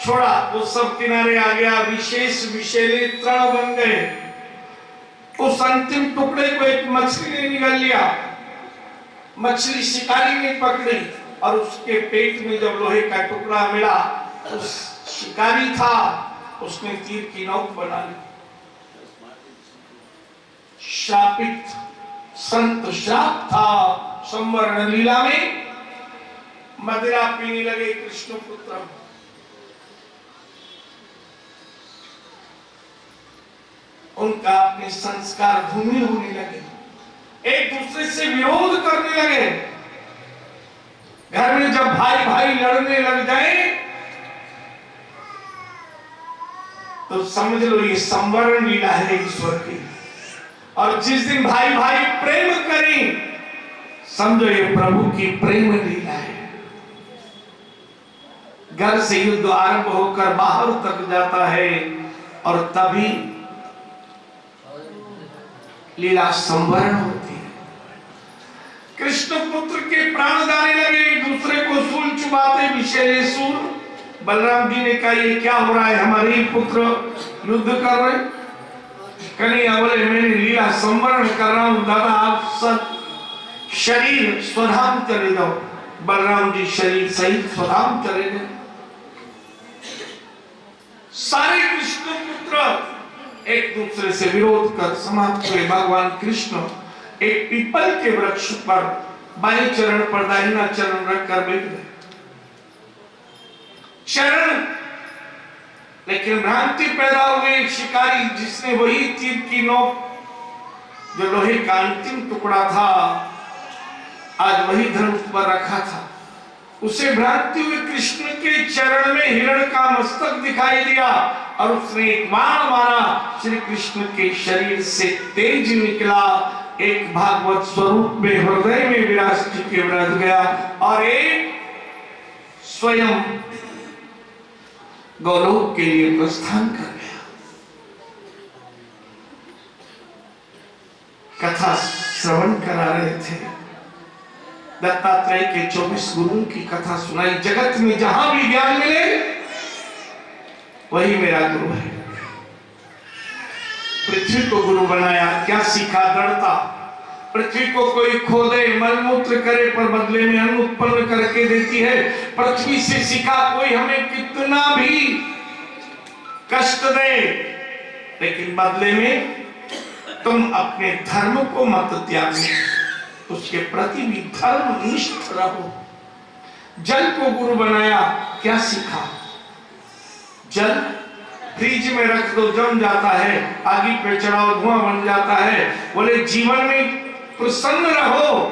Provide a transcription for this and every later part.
छोड़ा वो सब किनारे आ गया, विशेष विषैले तृण बन गए। उस अंतिम टुकड़े को एक मछली ने निगल लिया। मछली शिकारी ने पकड़ी और उसके पेट में जब लोहे का टुकड़ा मिला, उस शिकारी था, उसने तीर की नोक बना ली। श्रापित संत श्राप था। संवरण लीला में मदिरा पीने लगे कृष्ण पुत्र। उनका अपने संस्कार धूमिल होने लगे, एक दूसरे से विरोध करने लगे। घर में जब भाई भाई लड़ने लग जाए तो समझ लो ये संवरण लीला है ईश्वर की। और जिस दिन भाई भाई प्रेम करें, समझो ये प्रभु की प्रेम लीला है। घर से युद्ध आरंभ होकर बाहर तक जाता है और तभी लीला संवरण होती है। कृष्ण पुत्र के प्राण जाने लगे, एक दूसरे को सूल चुबाते, विषैले सूल। बलराम जी ने कहा ये क्या हो रहा है, हमारे ही पुत्र युद्ध कर रहे। कन्हैया बोले मैंने लीला संवरण कर रहा हूं दादा, आप सब शरीर स्वधाम चले जाओ। बलराम जी शरीर सहित स्वधाम चले गए। सारे कृष्ण पुत्र एक दूसरे से विरोध कर समाप्त हुए। भगवान कृष्ण एक पीपल के वृक्ष पर बाएं चरण पर दाहिना चरण रखकर बैठ गए। चरण, लेकिन भ्रांति पैदा हो गई। शिकारी जिसने वही तीर की नोक जो लोहे का अंतिम टुकड़ा था, आज वही धनुष पर रखा था, उसे भ्रांति हुई कृष्ण के चरण में हिरण का मस्तक दिखाई दिया और उसने एक बाण मारा। श्री कृष्ण के शरीर से तेज निकला, एक भागवत स्वरूप में हृदय में विराज के विराज गया और एक स्वयं गौलोक के लिए प्रस्थान कर गया। कथा श्रवण करा रहे थे, दत्तात्रेय के 24 गुरुओं की कथा सुनाई। जगत में जहां भी ज्ञान मिले वही मेरा गुरु है। पृथ्वी को गुरु बनाया, क्या सीखा? दृढ़ता। पृथ्वी को कोई खोदे मलमूत्र करे पर बदले में अन्न उत्पन्न करके देती है। पृथ्वी से सीखा कोई हमें कितना भी कष्ट दे, लेकिन बदले में तुम अपने धर्म को मत त्यागो, उसके प्रति भी धर्मनिष्ठ रहो। जल को गुरु बनाया, क्या सीखा? जल फ्रिज में रख दो जम जाता है, आगी पे चढ़ाओ धुआं बन जाता है। बोले जीवन में प्रसन्न रहो,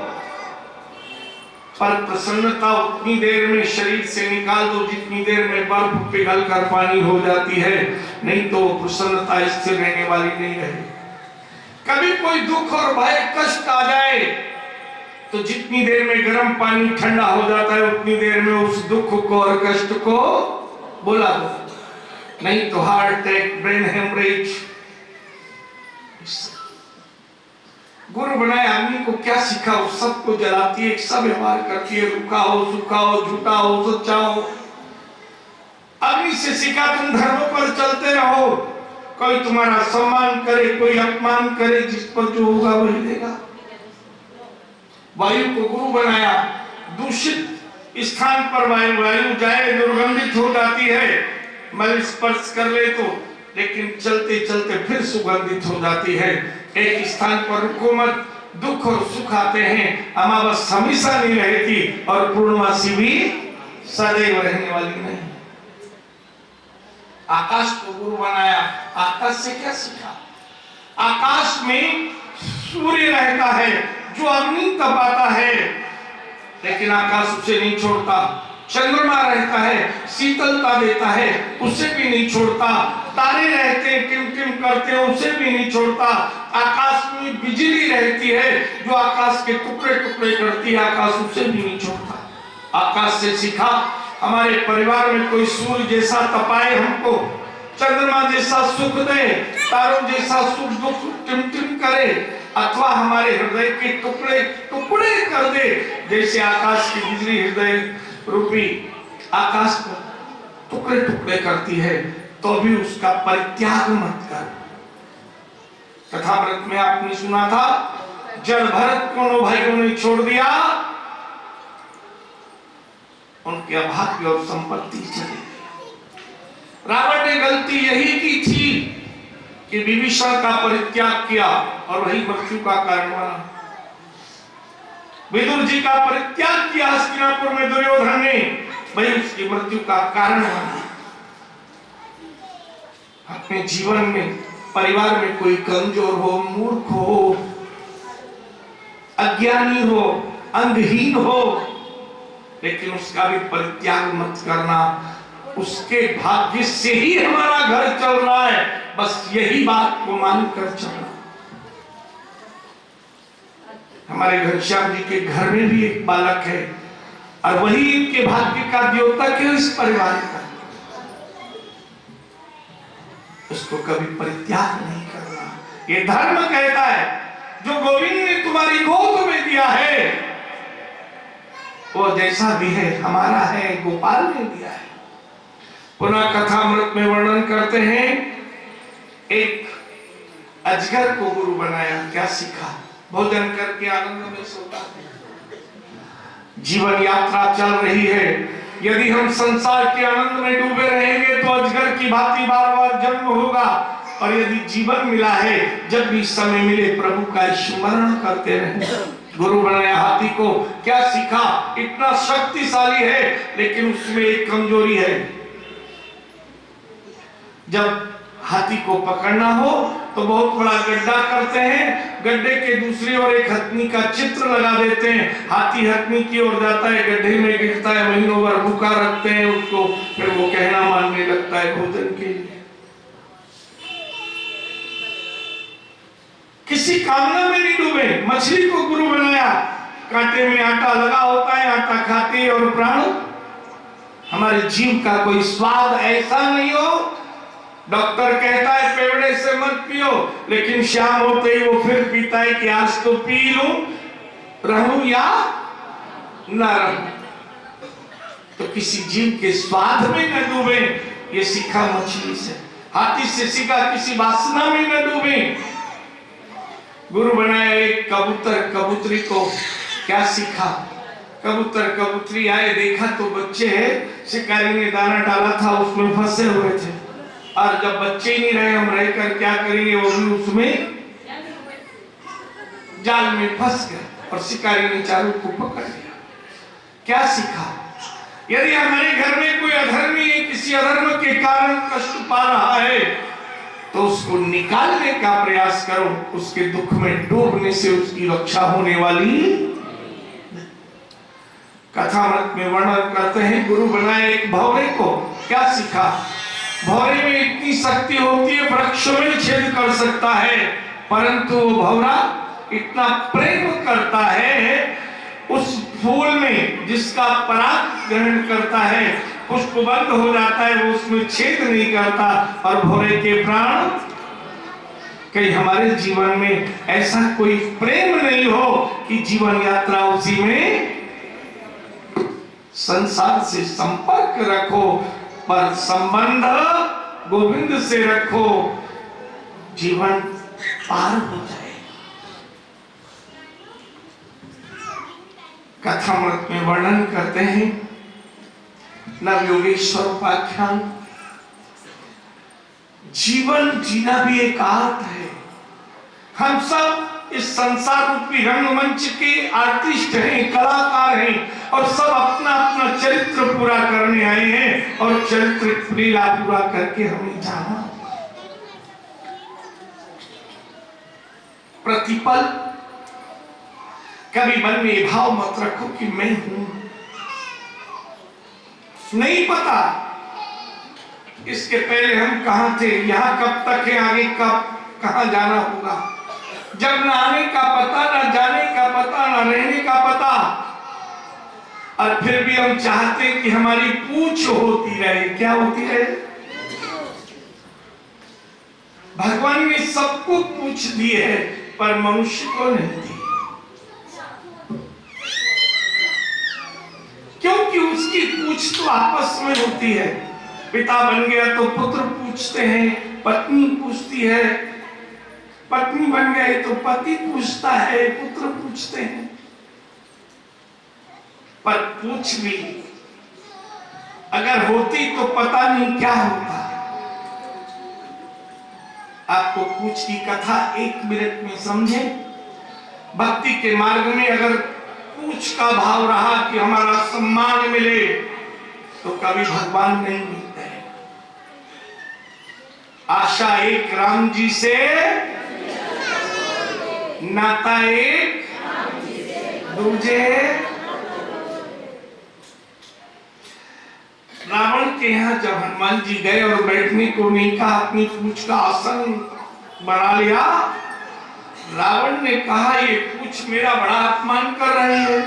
पर प्रसन्नता उतनी देर में शरीर से निकाल दो जितनी देर में बर्फ पिघल कर पानी हो जाती है, नहीं तो प्रसन्नता स्थिर रहने वाली नहीं रहे। कभी कोई दुख और भय कष्ट आ जाए तो जितनी देर में गर्म पानी ठंडा हो जाता है उतनी देर में उस दुख को और कष्ट को बुला दो, नहीं तो हार्ट अटैक, ब्रेन हेमरेज। गुरु बनाए आदमी को क्या सीखा? वो सबको जलाती है, सब व्यवहार करती है, रुखा हो, सूखा हो, झूठा हो, सच्चा हो। अग्नि से सीखा तुम धर्म पर चलते रहो, कोई तुम्हारा सम्मान करे, कोई अपमान करे, जिस पर जो होगा वही देगा। वायु को गुरु बनाया, दूषित स्थान पर वायु जाए दुर्गंधित हो जाती है, मल स्पर्श कर ले तो, लेकिन चलते चलते फिर सुगंधित हो जाती है। एक स्थान पर रुको मत, दुख और सुख आते हैं। अमावस हमेशा नहीं रहती और पूर्णमासी भी सदैव रहने वाली नहीं। आकाश को गुरु बनाया, आकाश से क्या सीखा? आकाश में सूर्य रहता है जो अग्नि तपाता है, लेकिन आकाश उसे नहीं छोड़ता। चंद्रमा रहता है, शीतलता देता है, उसे भी नहीं छोड़ता। तारे रहते हैं, टिम-टिम करते हैं, उसे भी नहीं छोड़ता। आकाश में बिजली रहती है जो आकाश के टुकड़े टुकड़े करती है, आकाश उसे भी नहीं छोड़ता। आकाश से सीखा, हमारे परिवार में कोई सूर्य जैसा तपाए हमको, चंद्रमा जैसा सुख दे, तारों जैसा सुख दुख टिम-टिम करे, अथवा हमारे हृदय के टुकड़े टुकड़े कर दे, जैसे आकाश की बिजली हृदय रूपी आकाश पर। टुकड़े टुकड़े करती है तो भी उसका परित्याग मत कर। कथामृत में आपने सुना था, जब भरत को 9 भाइयों ने छोड़ दिया, उनके अभाग्य और संपत्ति चली गई। रावण ने गलती यही की थी कि विभीषण का परित्याग किया और वही मृत्यु का कारण बना। विदुर जी का परित्याग किया हस्तिनापुर में दुर्योधन ने, वही उसकी मृत्यु का कारण बना। अपने जीवन में परिवार में कोई कमजोर हो, मूर्ख हो, अज्ञानी हो, अंगहीन हो, लेकिन उसका भी परित्याग मत करना। उसके भाग्य से ही हमारा घर चल रहा है, बस यही बात को मानकर चलना। हमारे घनश्याम जी के घर में भी एक बालक है और वही इनके भाग्य का द्योतक है इस परिवार का। उसको कभी परित्याग नहीं करना। ये धर्म कहता है, जो गोविंद ने तुम्हारी गोद में दिया है वो जैसा भी है हमारा है, गोपाल ने दिया है। पुनः कथामृत में वर्णन करते हैं, एक अजगर को गुरु बनाया, क्या सीखा? भोजन करके आनंद में सोता है। जीवन यात्रा चल रही है, यदि हम संसार के आनंद में डूबे रहेंगे तो अजगर की भांति बार बार जन्म होगा। और यदि जीवन मिला है, जब भी समय मिले प्रभु का स्मरण करते रहें। गुरु बनाया हाथी को, क्या सीखा? इतना शक्तिशाली है लेकिन उसमें एक कमजोरी है। जब हाथी को पकड़ना हो तो बहुत बड़ा गड्ढा करते हैं, गड्ढे के दूसरी ओर एक हथनी का चित्र लगा देते हैं। हाथी हथनी की ओर जाता है, गड्ढे में गिरता है, महीनों भर भूखा रखते हैं उसको, फिर वो कहना मानने लगता है भोजन के लिए। किसी कामना में नहीं डूबे। मछली को गुरु बनाया, कांटे में आटा लगा होता है, आटा खाती है और प्राण। हमारे जीव का कोई स्वाद ऐसा नहीं हो, डॉक्टर कहता है पेवड़े से मत पियो, लेकिन शाम होते ही वो फिर पीता है कि आज तो पी लूं, रहूं या ना रहूं। तो किसी जीव के स्वाद में न डूबे, ये सीखा मछली से। हाथी से सीखा किसी वासना में न डूबे। गुरु बनाया एक कबूतर कबूतरी को, क्या सीखा? कबूतर कबूतरी आए, देखा तो बच्चे हैं, शिकारी ने दाना डाला था उसमें फंसे हुए थे, और जब बच्चे ही नहीं रहे, हम रहकर क्या करेंगे? वो भी उसमें जाल में फंस गए और शिकारी ने चारों को पकड़ लिया। क्या सीखा? यदि हमारे घर में कोई अधर्मी है, किसी अधर्म के कारण कष्ट पा रहा है, तो उसको निकालने का प्रयास करो। उसके दुख में डूबने से उसकी रक्षा होने वाली। कथामृत में वर्णन करते हैं, गुरु बनाए एक भौरे को, क्या सीखा? भौरे में इतनी शक्ति होती है, वृक्षों में छेद कर सकता है, परंतु वो भौरा इतना प्रेम करता है उस फूल में जिसका पराग ग्रहण करता है, पुष्प बंद हो जाता है, वो उसमें छेद नहीं करता। और भौरे के प्राण, कहीं हमारे जीवन में ऐसा कोई प्रेम नहीं हो कि जीवन यात्रा उसी में, संसार से संपर्क रखो पर संबंध गोविंद से रखो, जीवन पार हो जाए। कथामृत में वर्णन करते हैं, नवयोगेश्वर उपाख्यान, जीवन जीना भी एक आर्ट है। हम सब इस संसार रूपी रंगमंच के आर्टिस्ट हैं, कलाकार हैं, और सब अपना अपना चरित्र पूरा करने आए हैं, और चरित्र लीला पूरा करके हमें जाना। प्रतिपल कभी मन में भाव मत रखो कि मैं हूं, नहीं पता इसके पहले हम कहां थे, यहां कब तक है, आगे कब कहां जाना होगा। जब ना आने का पता, ना जाने का पता, ना रहने का पता, और फिर भी हम चाहते हैं कि हमारी पूछ होती रहे। क्या होती रहे? भगवान ने सबको पूछ दी है पर मनुष्य को नहीं दी, क्योंकि उसकी पूछ तो आपस में होती है। पिता बन गया तो पुत्र पूछते हैं, पत्नी पूछती है, पत्नी बन गए तो पति पूछता है, पुत्र पूछते हैं। पर पूछ भी अगर होती तो पता नहीं क्या होता। आपको पूछ की कथा 1 मिनट में समझे। भक्ति के मार्ग में अगर पूछ का भाव रहा कि हमारा सम्मान मिले तो कभी भगवान नहीं मिलते। आशा एक राम जी से, नाता एक दूजे। रावण के यहाँ जब हनुमान जी गए और बैठने को नहीं कहा, अपनी पूछ का आसन बना लिया, रावण ने कहा ये पूछ मेरा बड़ा अपमान कर रही है।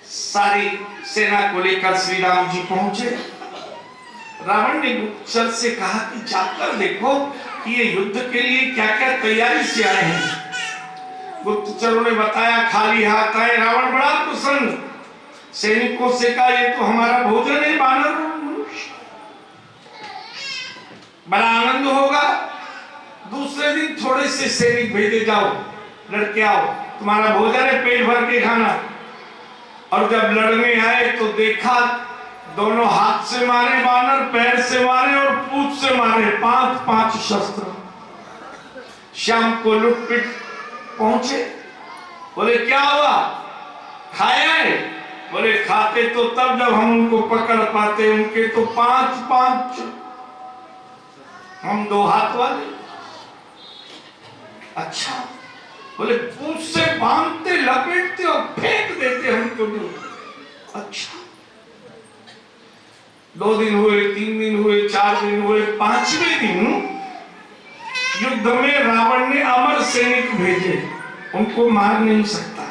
सारी सेना को लेकर श्री राम जी पहुंचे। रावण ने गुप्तचर से कहा कि जाकर देखो कि ये युद्ध के लिए क्या क्या तैयारी से आए हैं। गुप्तचरों ने बताया खाली हाथ आए। रावण बड़ा प्रसन्न, सैनिकों से कहा ये तो हमारा भोजन है, बानर मनुष्य, बड़ा आनंद होगा। दूसरे दिन थोड़े से सैनिक भेजे, जाओ लड़के आओ, तुम्हारा भोजन है, पेट भर के खाना। और जब लड़ने आए तो देखा दोनों हाथ से मारे बानर, पैर से मारे और पूंछ से मारे, 5-5 शस्त्र। शाम को लुटपिट पहुंचे। बोले क्या हुआ, खाया है? बोले खाते तो तब जब हम उनको पकड़ पाते, उनके तो 5-5, हम 2 हाथ वाले। अच्छा, बोले पूंछ से बांधते, लपेटते और फेंक देते हमको दूर। अच्छा, 2 दिन हुए, 3 दिन हुए, 4 दिन हुए, 5वें दिन युद्ध में रावण ने अमर सैनिक भेजे, उनको मार नहीं सकता।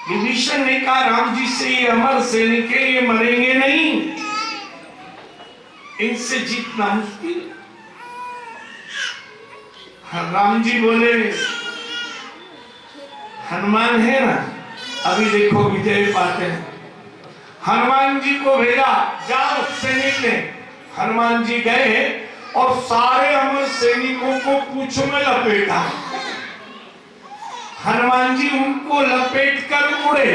विभीषण ने कहा राम जी से ये अमर सैनिक है, ये मरेंगे नहीं, इनसे जीतना मुश्किल। राम जी बोले हनुमान है ना, अभी देखो विजय पाते हैं। हनुमान जी को भेजा, जाओ सैनिक ने। हनुमान जी गए और सारे अमर सैनिकों को पूंछ में लपेटा। हनुमान जी उनको लपेट कर उड़े।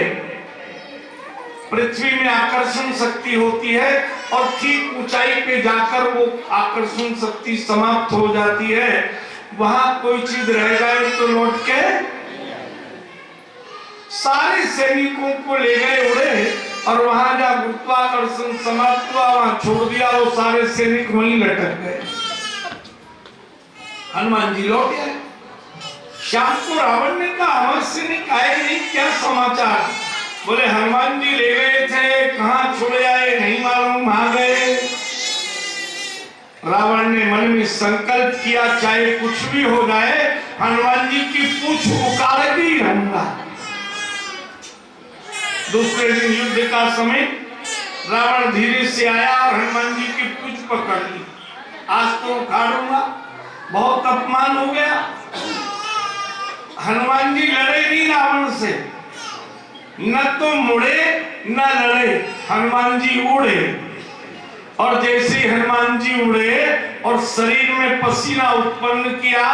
पृथ्वी में आकर्षण शक्ति होती है और ठीक ऊंचाई पे जाकर वो आकर्षण शक्ति समाप्त हो जाती है। वहां कोई चीज रह जाए तो लौट के सारे सैनिकों को ले गए उड़े, और वहां जहाँ गुरुत्वाकर्षण समाप्त हुआ वहां छोड़ दिया, वो सारे सैनिक वहीं लटक गए। हनुमान जी लौट गए। शाम को रावण ने कहा अमर सैनिक आए नहीं, क्या समाचार? बोले हनुमान जी ले गए थे, कहां छोड़े आए नहीं मालूम, आ गए। रावण ने मन में संकल्प किया चाहे कुछ भी हो जाए, हनुमान जी की पूंछ उखाड़ के ही रहूंगा। दूसरे दिन युद्ध का समय रावण धीरे से आया और हनुमान जी की पूंछ पकड़ ली। आज तो उखाड़ूंगा, बहुत अपमान हो गया। हनुमान जी लड़े नहीं रावण से, न तो मुड़े न लड़े, हनुमान जी उड़े। और जैसे हनुमान जी उड़े और शरीर में पसीना उत्पन्न किया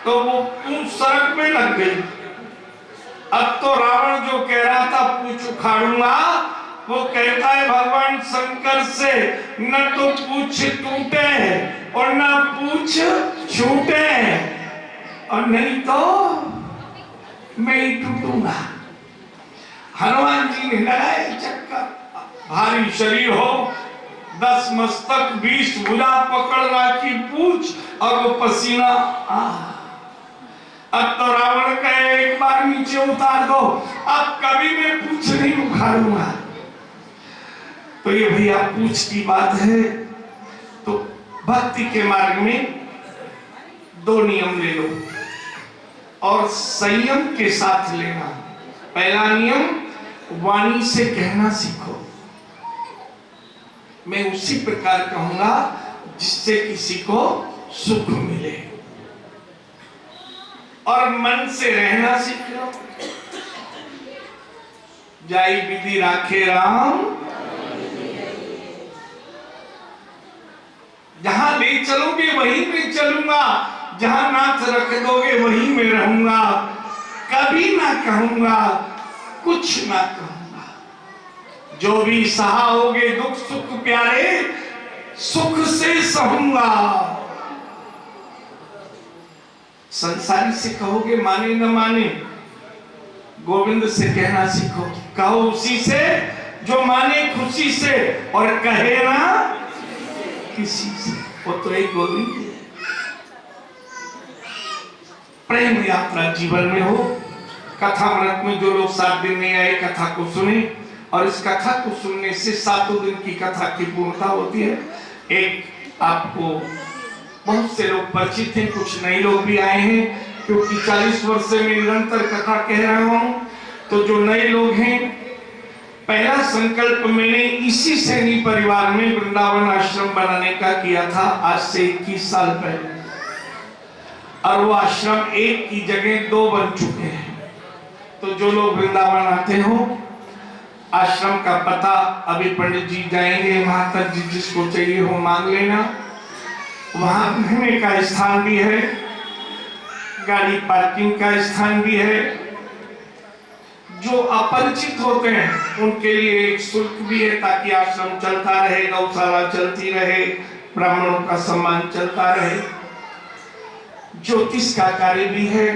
तो वो पूंछ सड़क में लग गई। अब तो रावण जो कह रहा था पूंछ उखाड़ूंगा, वो कहता है भगवान शंकर से न तो पूंछ टूटे और न पूंछ छूटे, और नहीं तो मैं ही टूटूंगा। हनुमान जी ने लगाए चक्कर, भारी शरीर हो, 10 मस्तक 20 भुजा पकड़ राखी पूंछ, और वो पसीना अब तो रावण कहे एक बार नीचे उतार दो, अब कभी मैं पूंछ नहीं उखाड़ूंगा। तो ये भैया पूंछ की बात है। तो भक्ति के मार्ग में 2 नियम ले लो और संयम के साथ लेना। पहला नियम, वाणी से कहना सीखो। मैं उसी प्रकार कहूंगा जिससे किसी को सुख मिले। और मन से रहना सीख लो। जाई विधि राखे राम, जहां ले चलोगे वहीं में चलूंगा, जहां नाथ रख दोगे वहीं में रहूंगा, कभी ना कहूंगा कुछ ना कहूंगा। जो भी सहाओगे दुख सुख प्यारे, सुख से सहूंगा। संसारी से कहोगे माने न माने, गोविंद से कहना सीखो। कहो उसी से जो माने खुशी से और कहे ना किसी से, वो तो एक गोविंद है। प्रेम यात्रा जीवन में हो। कथामृत में जो लोग 7 दिन नहीं आए कथा को सुने, और इस कथा को सुनने से 7 दिन की कथा की पूर्णता होती है। एक आपको बहुत से लोग परिचित हैं, कुछ नए लोग भी आए हैं, क्योंकि 40 वर्ष से मैं निरंतर कथा कह रहा हूं। तो जो नए लोग हैं, पहला संकल्प मैंने इसी सैनी परिवार में वृंदावन आश्रम बनाने का किया था, आज से 21 साल पहले। और वो आश्रम एक की जगह 2 बन चुके हैं। तो जो लोग वृंदावन आते हो, आश्रम का पता अभी पंडित जी जाएंगे, वहां तक जिसको चाहिए हो मांग लेना। वहां रहने का स्थान भी है, गाड़ी पार्किंग का स्थान भी है। जो अपरिचित होते हैं उनके लिए एक शुल्क भी है, ताकि आश्रम चलता रहे, गौशाला चलती रहे, ब्राह्मणों का सम्मान चलता रहे। ज्योतिष का कार्य भी है।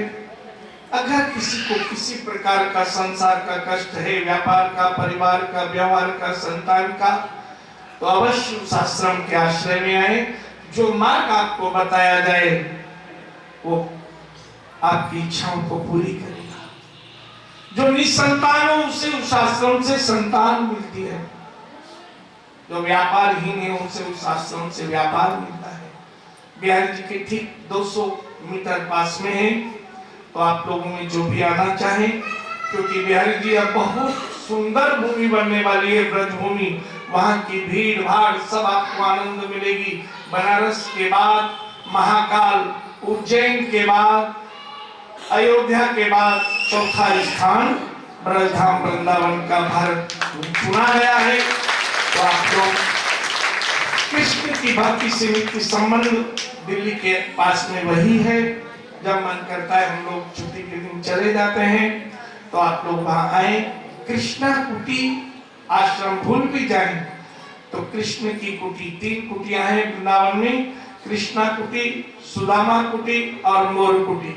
अगर किसी को किसी प्रकार का संसार का कष्ट है, व्यापार का, परिवार का, व्यवहार का, संतान का, तो अवश्य उस आश्रम के आश्रय में आए। जो मार्ग आपको बताया जाए वो आपकी इच्छाओं को पूरी करेगा। जो निसंतान हो उसे उस आश्रम से संतान मिलती है। जो व्यापारहीन है उसे उस आश्रम से व्यापार मिलता है। बिहारी जी के ठीक 200 मीटर पास में है। तो आप लोगों में जो भी आना चाहे, क्योंकि बिहारी जी अब बहुत सुंदर भूमि बनने वाली है, ब्रज भूमि। वहां की भीड़ भाड़ सब आपको आनंद मिलेगी। बनारस के बाद महाकाल, उज्जैन के बाद, अयोध्या के बाद चौथा स्थान ब्रजधाम वृंदावन का भारत चुना गया है। तो आप लोग कृष्ण की भक्ति से नित्य संबंध दिल्ली के पास में वही है। जब मन करता है हम लोग छुट्टी के दिन चले जाते हैं, तो आप लोग वहां आए। कृष्णा कुटी आश्रम भूल भी जाए तो कृष्ण की कुटी, 3 कुटियां हैं वृंदावन में, कृष्णा कुटी, सुदामा कुटी और मोर कुटी।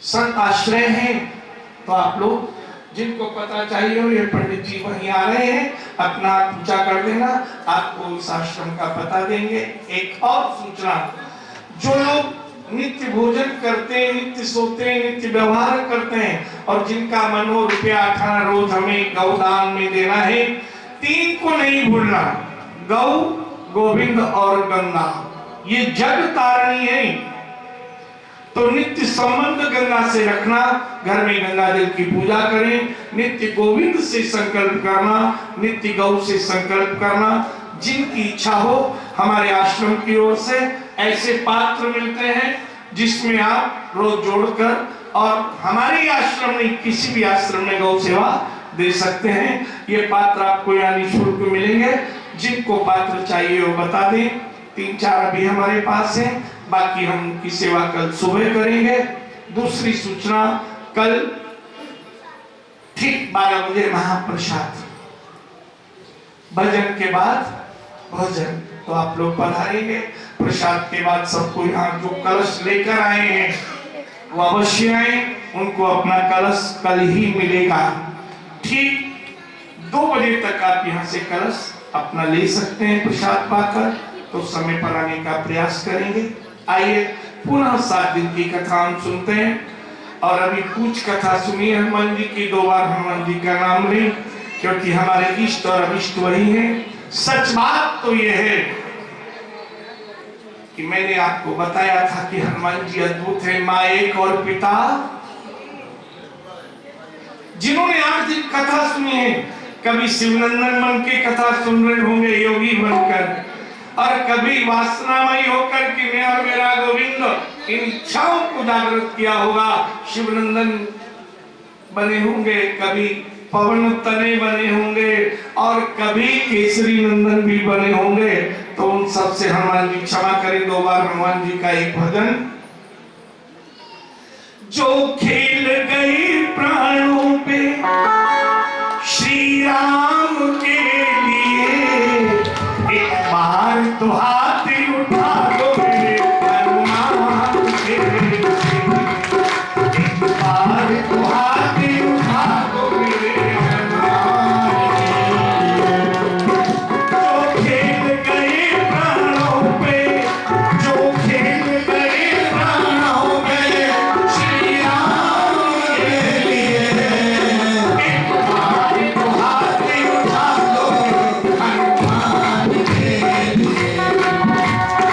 संत आश्रय हैं। तो आप लोग जिनको पता चाहिए हो, ये पंडित जी वहीं आ रहे हैं, अपना हाथ ऊंचा कर देना, आपको इस आश्रम का पता देंगे। एक और सूचना, जो लोग नित्य भोजन करते हैं, नित्य सोते हैं, नित्य व्यवहार करते हैं, और जिनका मन हो रुपया 18 रोज हमें गौदान में देना है, 3 को नहीं भूलना, गौ, गोविंद और गंगा, ये जग तारणी है। तो नित्य संबंध गंगा से रखना, घर में गंगा जल की पूजा करें, नित्य गोविंद से संकल्प करना, नित्य गौ से संकल्प करना। जिनकी इच्छा हो, हमारे आश्रम की ओर से ऐसे पात्र मिलते हैं जिसमें आप रोज जोड़कर, और हमारे आश्रम में किसी भी आश्रम में गौ सेवा दे सकते हैं। ये पात्र आपको यहाँ निःशुल्क मिलेंगे। जिनको पात्र चाहिए वो बता दें। 3-4 अभी हमारे पास है, बाकी हम उनकी सेवा कल सुबह करेंगे। दूसरी सूचना, कल ठीक 12 बजे महाप्रसाद, भजन के बाद भोजन। तो आप लोग पधारेंगे। प्रसाद के बाद सबको यहाँ जो कलश लेकर आए हैं वो अवश्य आए, उनको अपना कलश कल ही मिलेगा। ठीक 2 बजे तक आप यहाँ से कलश अपना ले सकते हैं प्रसाद पाकर। तो समय पर आने का प्रयास करेंगे। आइए पुनः 7 दिन की कथा हम सुनते हैं। और अभी कुछ कथा सुनी हनुमान जी की, 2 बार हनुमान जी का नाम लें, क्योंकि हमारे इष्ट और अभिष्ट वही हैं। सच बात तो यह है कि मैंने आपको बताया था कि हनुमान जी अद्भुत है, माँ एक और पिता। जिन्होंने 8 दिन कथा सुनी है, कभी शिवनंदन मन के कथा सुन रहे होंगे योगी बनकर, और कभी वासनामयी होकर कि मैं और मेरा गोविंद इन इच्छाओं को जागृत किया होगा शिवनंदन बने होंगे, कभी पवन तने बने होंगे और कभी केसरी नंदन भी बने होंगे। तो उन सब से हनुमान जी क्षमा करें। 2 बार हनुमान जी का एक भजन। जो खेल गए प्राणों पे श्री राम के लिए, एक बार तो हाथ उठा दो मेरे हनुमान के लिए, एक बार तो हाथ उठा दो मेरे हनुमान के लिए। जो खेल गए प्राणों पे, जो खेल गए प्राणों पे श्री राम के लिए, एक बार तो हाथ उठा दो हनुमान के लिए,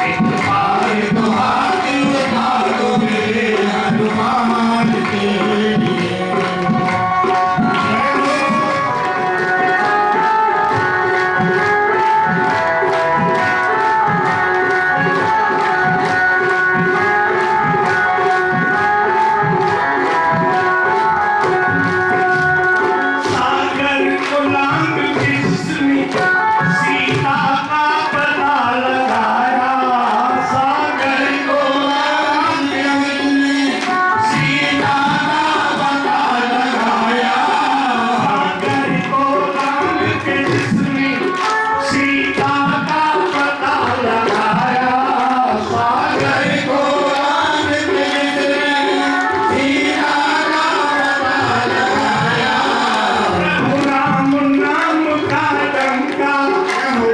एक बार तो हाथ उठा दो मेरे हनुमान के लिए। सागर को लांग जिसने सीता का पता लगाया, सागर को लांग जिसने सीता का पता लगाया, सागर को लांग जिसने सीता का पता लगाया, सागर को लांग जिसने सीता का पता लगाया। प्रभु राम नाम का डंका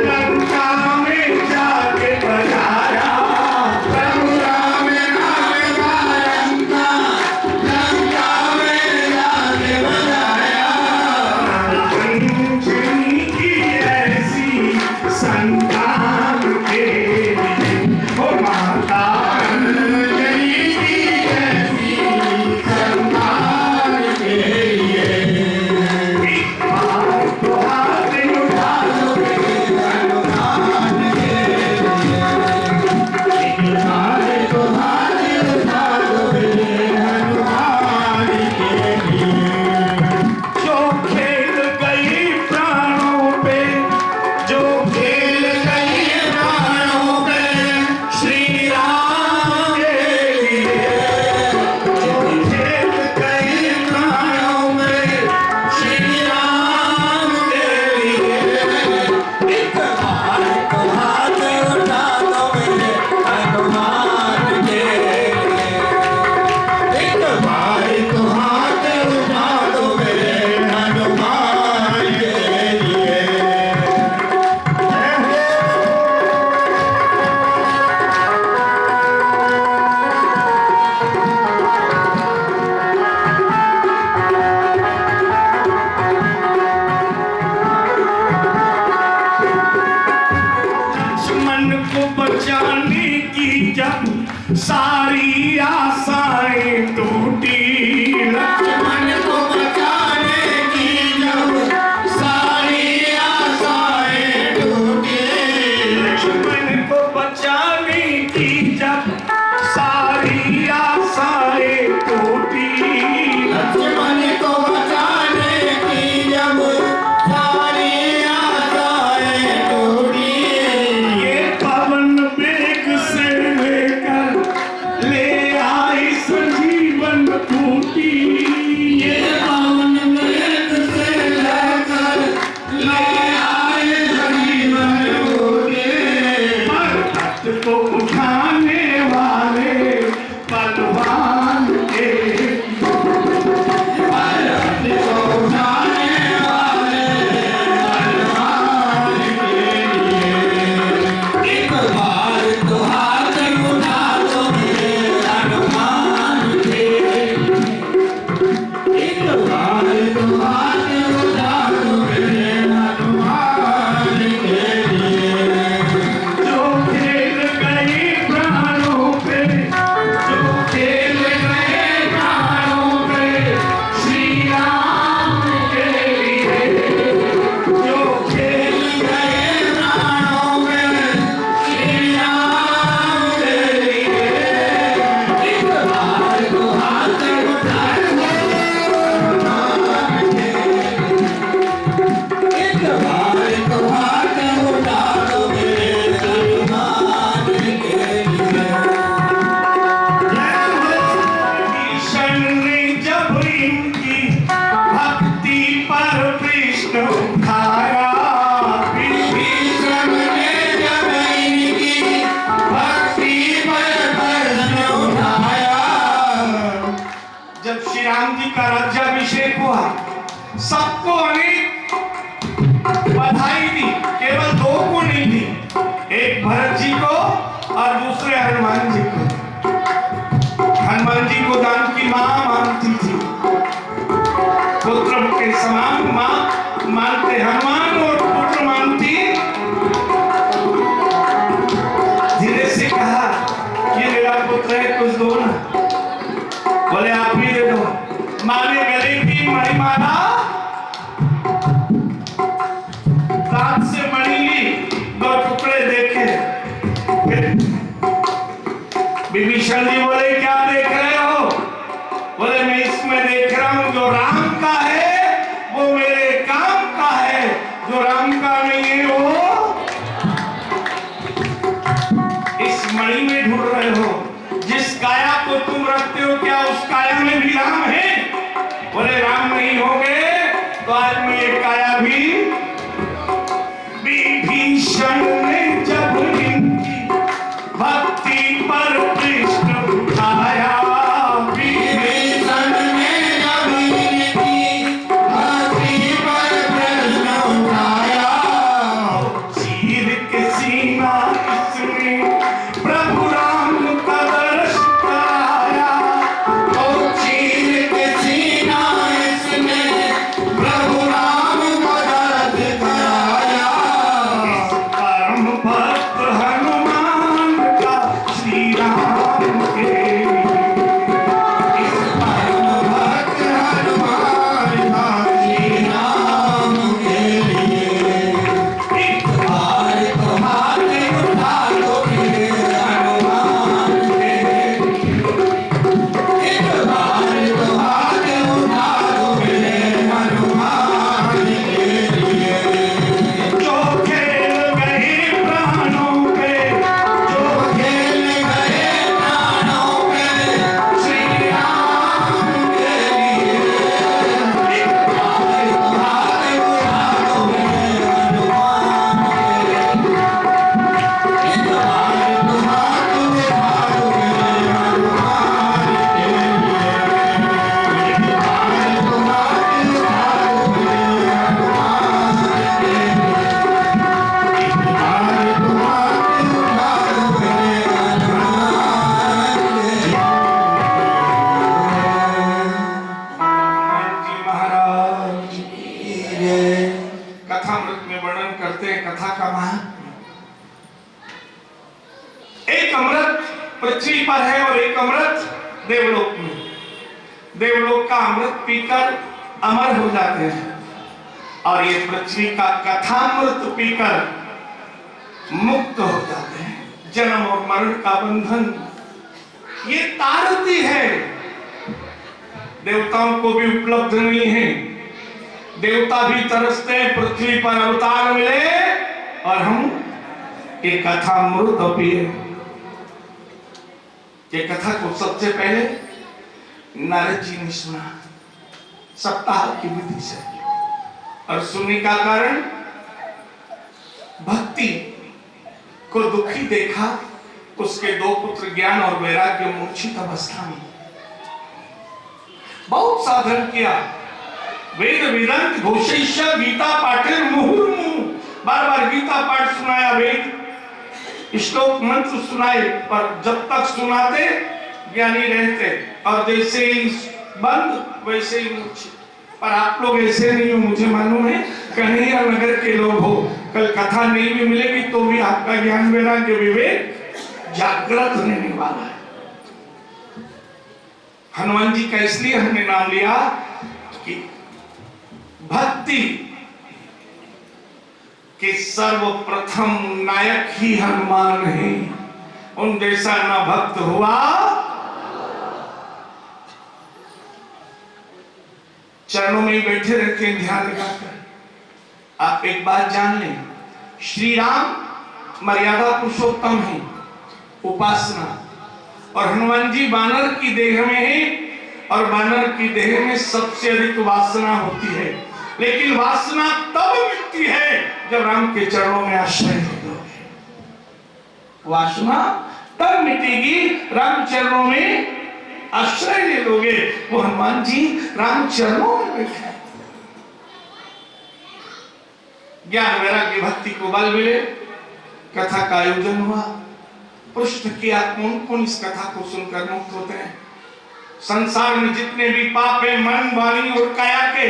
लंका में जाके बजाया, प्रभु राम नाम का डंका लंका में जाके बजाया। अंजनी की ऐसी संतान के लिए, ओ माता अंजनी की ऐसी संतान के लिए, एक बार तो हाथ उठा दो मेरे हनुमान के लिए, एक बार तो हाथ उठा दो मेरे हनुमान के लिए। जो खेल गई प्राणों पे, जो खेल गई प्राणों पे श्री राम के लिए, जो खेल गई प्राणों में श्री राम के लिए, एक बार तो हाथ उठा दो मेरे हनुमान के लिए, एक बार तो हाथ उठा दो मेरे हनुमान के लिए। लक्ष्मण को बचाने की जब सारी आशाएं टूटी, लक्ष्मण को बचाने की जब सारी आशाएं टूटी, लक्ष्मण को बचाने की जब सारी आशाएं टूटी, लक्ष्मण को बचाने की जब सारी आशाएं टूटी। ये पवन वेग से लेकर सबको अनेक बधाई दी, केवल दो को नहीं दी, एक भरत जी को और दूसरे हनुमान जी को। हनुमान जी को दान की मां मानती थी, पुत्र के समान मां मानते हनुमान और पुत्र मानती। धीरे से कहा ये मेरा पुत्र है, कुछ दो ना। बोले आप भी दे दो। मां ने गले की मणिमाला दांत से मणि ली, दो टुकड़े देखे। विभीषण जी बोले क्या देख रहे हो? बोले मैं इसमें देख रहा हूं जो राम का है वो मेरे काम का है, जो राम का नहीं है वो इस मणि में ढूंढ रहे हो। जिस काया को तुम रखते हो क्या उस काया में भी राम है? बोले राम नहीं होंगे तो आज मैं ये काया भी। विभीषण ने जब इनकी भक्ति पर प्रश्न उठाया, विभीषण ने जब इनकी भक्ति पर प्रश्न उठाया, चीर के सीना इसने प्रभु राम का दर्श कराया। तो चीर के सीना इसने प्रभु राम का दर्श कराया। इस परम भक्त हनुमान का श्री राम के, इस परम भक्त हनुमान का श्री राम के लिए एक बार तो हाथ उठा दो मेरे हनुमान के, एक बार तो हाथ उठा दो मेरे हनुमान के लिए। जो खेल गए प्राणों पे, जो खेल गए प्राणों पे श्री राम के लिए, एक बार तो हाथ उठा दो मेरे हनुमान के, एक बार तो हाथ उठा दो मेरे हनुमान के लिए, एक बार तो हाथ उठा दो मेरे हनुमान के लिए, एक बार तो हाथ उठा दो मेरे हनुमान जी महाराज की जय। कथामृत में वर्णन करते हैं कथा का महात्म्य। एक अमृत पृथ्वी पर है और एक अमृत देवलोक में। देवलोक का अमृत पीकर अमर हो जाते हैं और ये पृथ्वी का कथामृत पीकर मुक्त हो जाते हैं। जन्म और मरण का बंधन ये तारती है, देवताओं को भी उपलब्ध नहीं है। देवता भी तरसते हैं पृथ्वी पर अवतार मिले और हम ये कथामृत पिए। ये कथा को सबसे पहले नारद जी ने सुना सप्ताह की विधि से, और सुनने का कारण भक्ति को दुखी देखा उसके दो पुत्र ज्ञान और वैराग्य मूर्छित अवस्था में। बहुत साधन किया, वेद वेदांत घोषयिष्य गीता पाठे मुहुर्मुहु, बार बार गीता पाठ सुनाया, वेद श्लोक मंत्र सुनाए, पर जब तक सुनाते ज्ञानी रहते और जैसे ही बंद वैसे ही मूर्छित। पर आप लोग ऐसे नहीं हो, मुझे मालूम है, कन्हैया नगर के लोग हो, कल कथा नहीं भी मिलेगी तो भी आपका ज्ञान वैराग्य विवेक जागृत रहने वाला है। हनुमान जी का इसलिए हमने नाम लिया कि भक्ति के सर्वप्रथम नायक ही हनुमान है। उन जैसा न भक्त हुआ। चरणों में ही बैठे रहते हैं ध्यान लगाकर। आप एक बात जान लें, श्री राम मर्यादा पुरुषोत्तम है, उपासना, और हनुमान जी बानर की देह में है और बानर की देह में सबसे अधिक वासना होती है। लेकिन वासना तब मिटती है जब राम के चरणों में आश्रय ले लोगे। वासना तब मिटेगी राम चरणों में आश्रय ले लोगे। वो हनुमान जी राम चरणों में बैठे। ज्ञान वैराग्य भक्ति को बल मिले। कथा का आयोजन हुआ, प्रश्न किया कौन कौन इस कथा को सुनकर मुक्त होते हैं। संसार में जितने भी पाप है मन वाणी और काया के,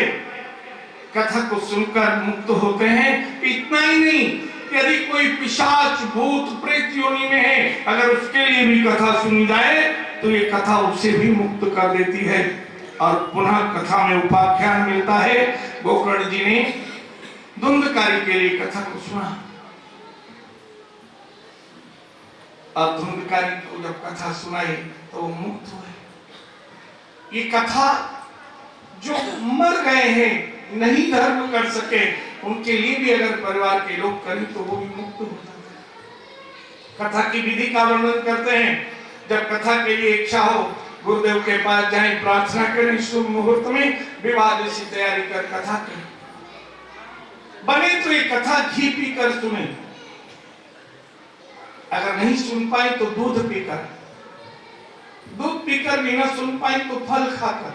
कथा को सुनकर मुक्त होते हैं। इतना ही नहीं, यदि कोई पिशाच भूत प्रेत योनि में है, अगर उसके लिए भी कथा सुनी जाए तो ये कथा उसे भी मुक्त कर देती है। और पुनः कथा में उपाख्यान मिलता है। गोकर्ण जी ने धुंधकारी के लिए कथा को सुना, और धुंधकारी को जब कथा सुनाई तो वो मुक्त हुए। ये कथा जो मर गए हैं, नहीं धर्म कर सके, उनके लिए भी अगर परिवार के लोग करें तो वो भी मुक्त हो जाते हैं। कथा की विधि का वर्णन करते हैं। जब कथा के लिए इच्छा हो, गुरुदेव के पास जाएं, प्रार्थना करें, शुभ मुहूर्त में विवाह जैसी तैयारी कर कथा करें। बने तो ये कथा घी पीकर सुने, अगर नहीं सुन पाए तो दूध पीकर, दूध पीकर भी ना सुन पाए तो फल खाकर,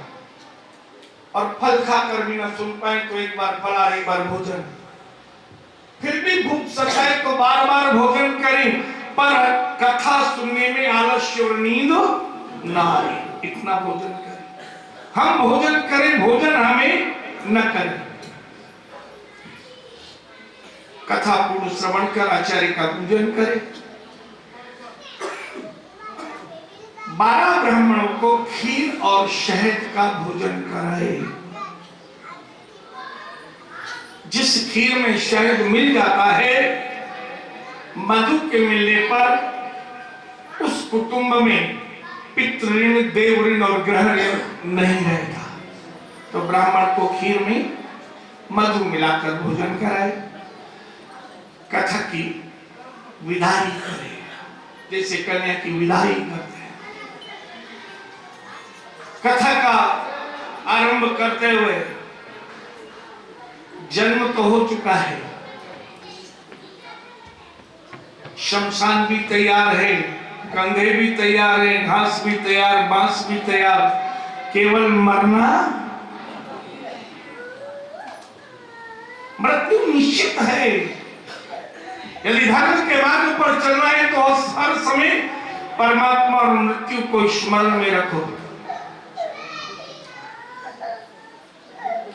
और फल खाकर भी ना सुन पाए तो एक बार फलाहार एक बार भोजन। फिर भी भूख सताए तो बार बार भोजन करें, पर कथा सुनने में आलस्य और नींद ना आए, इतना भोजन करें। हम भोजन करें, भोजन हमें न करें। कथा पूर्ण श्रवण कर आचार्य का पूजन करें। 12 ब्राह्मणों को खीर और शहद का भोजन कराए। जिस खीर में शहद मिल जाता है, मधु के मिलने पर उस कुटुंब में पितृ देव ऋण और ग्रह ऋण नहीं रहता। तो ब्राह्मण को खीर में मधु मिलाकर भोजन कराए। कथा की विदाई करे, जैसे कन्या की विदाई करते हैं। कथा का आरंभ करते हुए जन्म तो हो चुका है, शमशान भी तैयार है, कंधे भी तैयार है, घास भी तैयार, बांस भी तैयार, केवल मरना, मृत्यु निश्चित है। यदि धर्म के मार्ग पर चलना है तो हर समय परमात्मा और मृत्यु को स्मरण में रखो।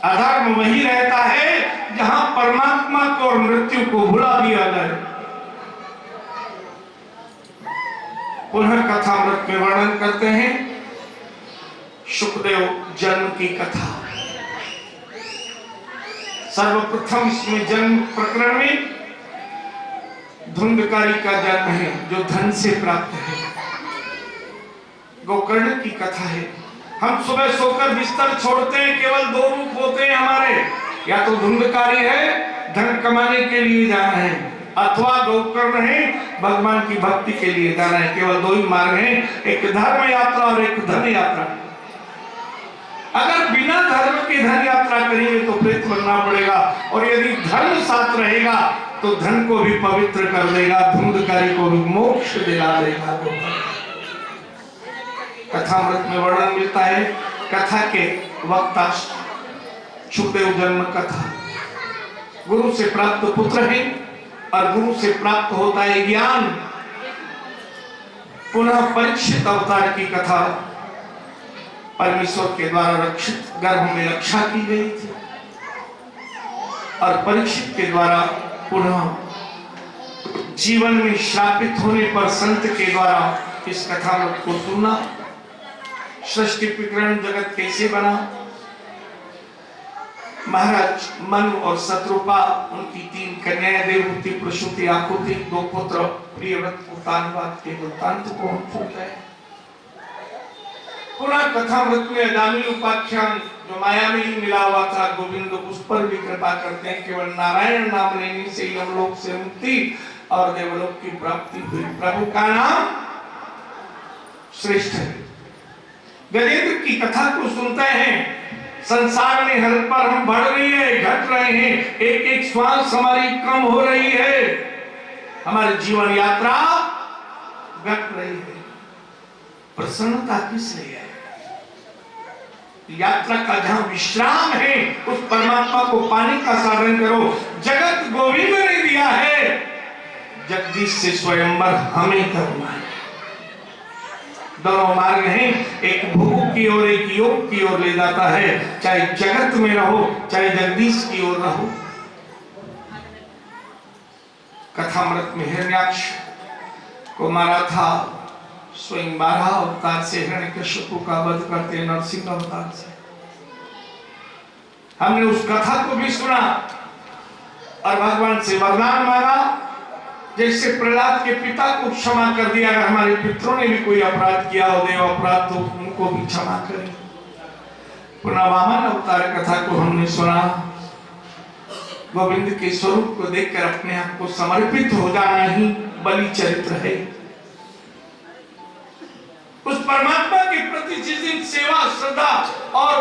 अधर्म वही रहता है जहां परमात्मा को और मृत्यु को भुला दिया जाए। पुनः कथामृत में वर्णन करते हैं शुकदेव जन्म की कथा। सर्वप्रथम इसमें जन्म प्रकरण में धुंधकारी का जन्म है, जो धन से प्राप्त है। गोकर्ण की कथा है। हम सुबह सोकर बिस्तर छोड़ते हैं, केवल 2 रूप होते हैं हमारे, या तो धुंधकारी है, धन कमाने के लिए जाना है, अथवा गोकर्ण है, भगवान की भक्ति के लिए जाना है। केवल 2 ही मार्ग हैं, एक धर्म यात्रा और एक धन यात्रा। अगर बिना धर्म के धन यात्रा करेंगे तो प्रेत बनना पड़ेगा, और यदि धर्म साथ रहेगा तो धन को भी पवित्र कर देगा, धुंधकारी को भी मोक्ष दिला देगा। कथामृत में वर्णन मिलता है। कथा के वक्ता शुकदेव जन्म कथा। गुरु से प्राप्त पुत्र है, और गुरु से प्राप्त होता है ज्ञान। पुनः परीक्षित अवतार की कथा। परमेश्वर के द्वारा रक्षित गर्भ में रक्षा की गई थी, और परीक्षित के द्वारा पुनः जीवन में श्रापित होने पर संत के द्वारा इस कथा को सुनना। सृष्टि प्रकरण जगत कैसे बना, महाराज मनु और शत्रुपा, उनकी 3 कन्याएं देवहूति, प्रसूति, आकुति, 2 पुत्र प्रियव्रत, उत्तानपाद के वृत्तांत को हम सुनते हैं। पुनः कथामृत में अजामिल उपाख्यान जो माया में ही मिला हुआ था, गोविंद उस पर भी कृपा करते हैं। केवल नारायण नाम लेने से यमलोक से मुक्ति और देवलोक की प्राप्ति हुई। प्रभु का नाम श्रेष्ठ है। गजेंद्र की कथा को सुनते हैं। संसार में हर पर हम बढ़ रही है, घट रहे हैं, एक एक श्वास हमारी कम हो रही है, हमारी जीवन यात्रा घट रही है। प्रसन्नता किस लिए है? यात्रा का जहां विश्राम है उस परमात्मा को पाने का साधन करो। जगत गोविंद ने दिया है, जगदीश से स्वयंवर हमें करना है। दोनों मार्ग हैं, एक भोग की ओर एक योग की ओर ले जाता है। चाहे जगत में रहो चाहे जगदीश की ओर रहो। कथामृत में हिरण्याक्ष को मारा था स्वयं 12 अवतार से, हिरण्यकश्यप का वध करते नरसिंह अवतार से। हमने उस कथा को भी सुना और भगवान से वरदान मांगा, जैसे प्रहलाद के पिता को क्षमा कर दिया, अगर हमारे पितरों ने भी कोई अपराध किया हो, देव अपराध, तो उनको भी क्षमा करें। पुनः वामन अवतार कथा को हमने सुना, गोविंद के स्वरूप को देखकर अपने आप को समर्पित हो जाना ही बलि चरित्र है। उस परमात्मा के प्रति जिस दिन सेवा, श्रद्धा और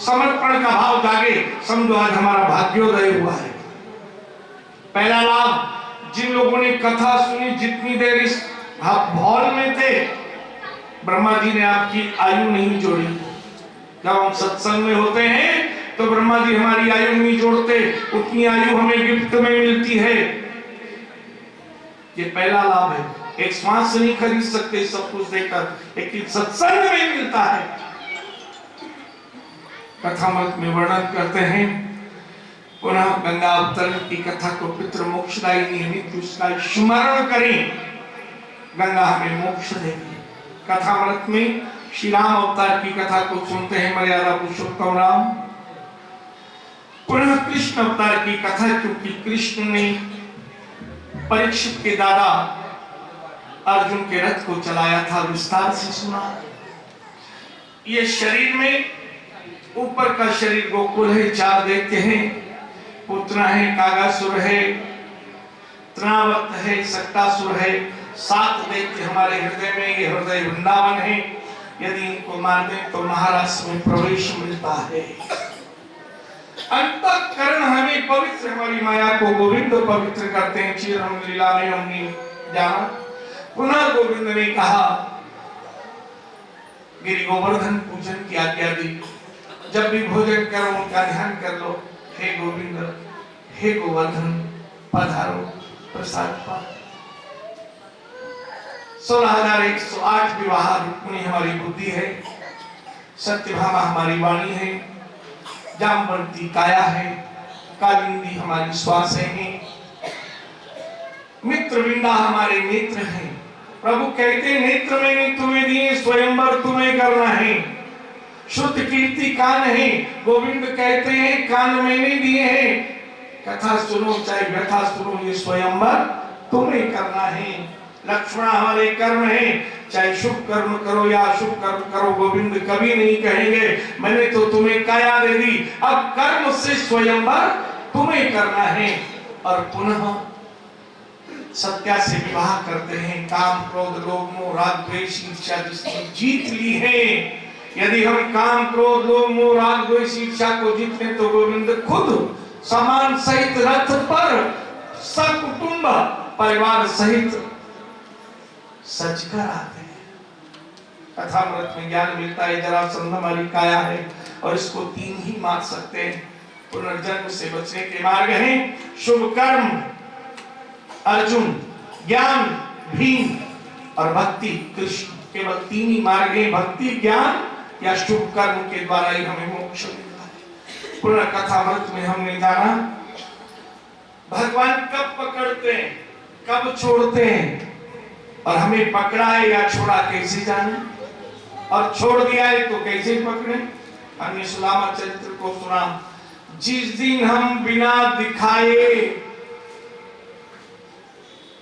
समर्पण का भाव जागे, समझो आज हमारा भाग्योदय हुआ है। पहला लाभ, जिन लोगों ने कथा सुनी, जितनी देर इस हॉल में थे, ब्रह्मा जी ने आपकी आयु नहीं जोड़ी। जब हम सत्संग में होते हैं तो ब्रह्मा जी हमारी आयु नहीं जोड़ते, उतनी आयु हमें गिफ्ट में मिलती है। ये पहला लाभ है। एक श्वास नहीं खरीद सकते सब कुछ देकर, लेकिन सत्संग में मिलता है। कथामृत में वर्णन करते हैं, पुनः गंगा अवतरण की कथा को पितृ मोक्षदायी नियमित उसका स्मरण करें, गंगा हमें मोक्ष देगी। कथामृत में श्री राम अवतार की कथा को सुनते हैं, मर्यादा पुरुषोत्तम राम। पुनः कृष्ण अवतार की कथा, क्योंकि कृष्ण ने परीक्षित के दादा अर्जुन के रथ को चलाया था, विस्तार से सुना। ये शरीर में ऊपर का शरीर गोकुल है, 4 दैत्य हैं, पुतना है, कागासुर है, तृणावर्त है, सक्टासुर है, 7 दैत्य हमारे हृदय में। ये हृदय वृंदावन है, यदि इनको मार दें तो महाराष्ट्र में प्रवेश मिलता है। अंतःकरण हमें पवित्र, हमारी माया को गोविंद पवित्र करते हैं। चिर हम लीला में हमने जाना। पुनः गोविंद ने कहा, गिरि गोवर्धन पूजन की आज्ञा दी, जब भी भोजन करो उनका ध्यान कर लो। हे गोविंद, हे गोवर्धन, पधारो प्रसाद पा। 16,108 विवाह रुक्मिणी हमारी बुद्धि है, सत्यभामा हमारी वाणी है, जामवंती काया है, कालिंदी हमारी श्वासें हैं, मित्रविंदा हमारे नेत्र हैं। प्रभु कहते नेत्र मैंने तुम्हें दिए, स्वयंवर तुम्हें करना है। शुद्ध कीर्ति कान है, गोविंद कहते हैं कान मैंने दिए हैं। कथा सुनो चाहे व्यथा सुनो, ये स्वयंवर तुम्हें करना है। लक्ष्मण हमारे कर्म है, चाहे शुभ कर्म करो या अशुभ कर्म करो, गोविंद कभी नहीं कहेंगे मैंने तो तुम्हें काया दे दी, अब कर्म से स्वयंवर तुम्हें करना है। और पुनः सत्या से विवाह करते हैं। काम क्रोध लोभ मोह राग द्वेष ईर्ष्या जिसने जीत ली है, यदि हम काम क्रोध लोभ मोह राग द्वेष ईर्ष्या को जीत लें तो गोविंद खुद सामान सहित रथ पर सकुटुंब परिवार सहित सजकर आते हैं। कथामृत में ज्ञान मिलता है, जरासंध हमारी काया है और इसको 3 ही मार सकते हैं। पुनर्जन्म से बचने के मार्ग हैं शुभ कर्म अर्जुन, ज्ञान भीम और भक्ति कृष्ण। केवल 3 ही मार्ग हैं, भक्ति, ज्ञान या शुभ कर्म के द्वारा ही हमें मोक्ष मिलता है। पुनः कथामृत में हमने जाना भगवान कब पकड़ते हैं, कब छोड़ते हैं, और हमें पकड़ा है या छोड़ा कैसे जाने, और छोड़ दिया है तो कैसे पकड़े। हमने सुदामा चरित्र को सुना, जिस दिन हम बिना दिखाए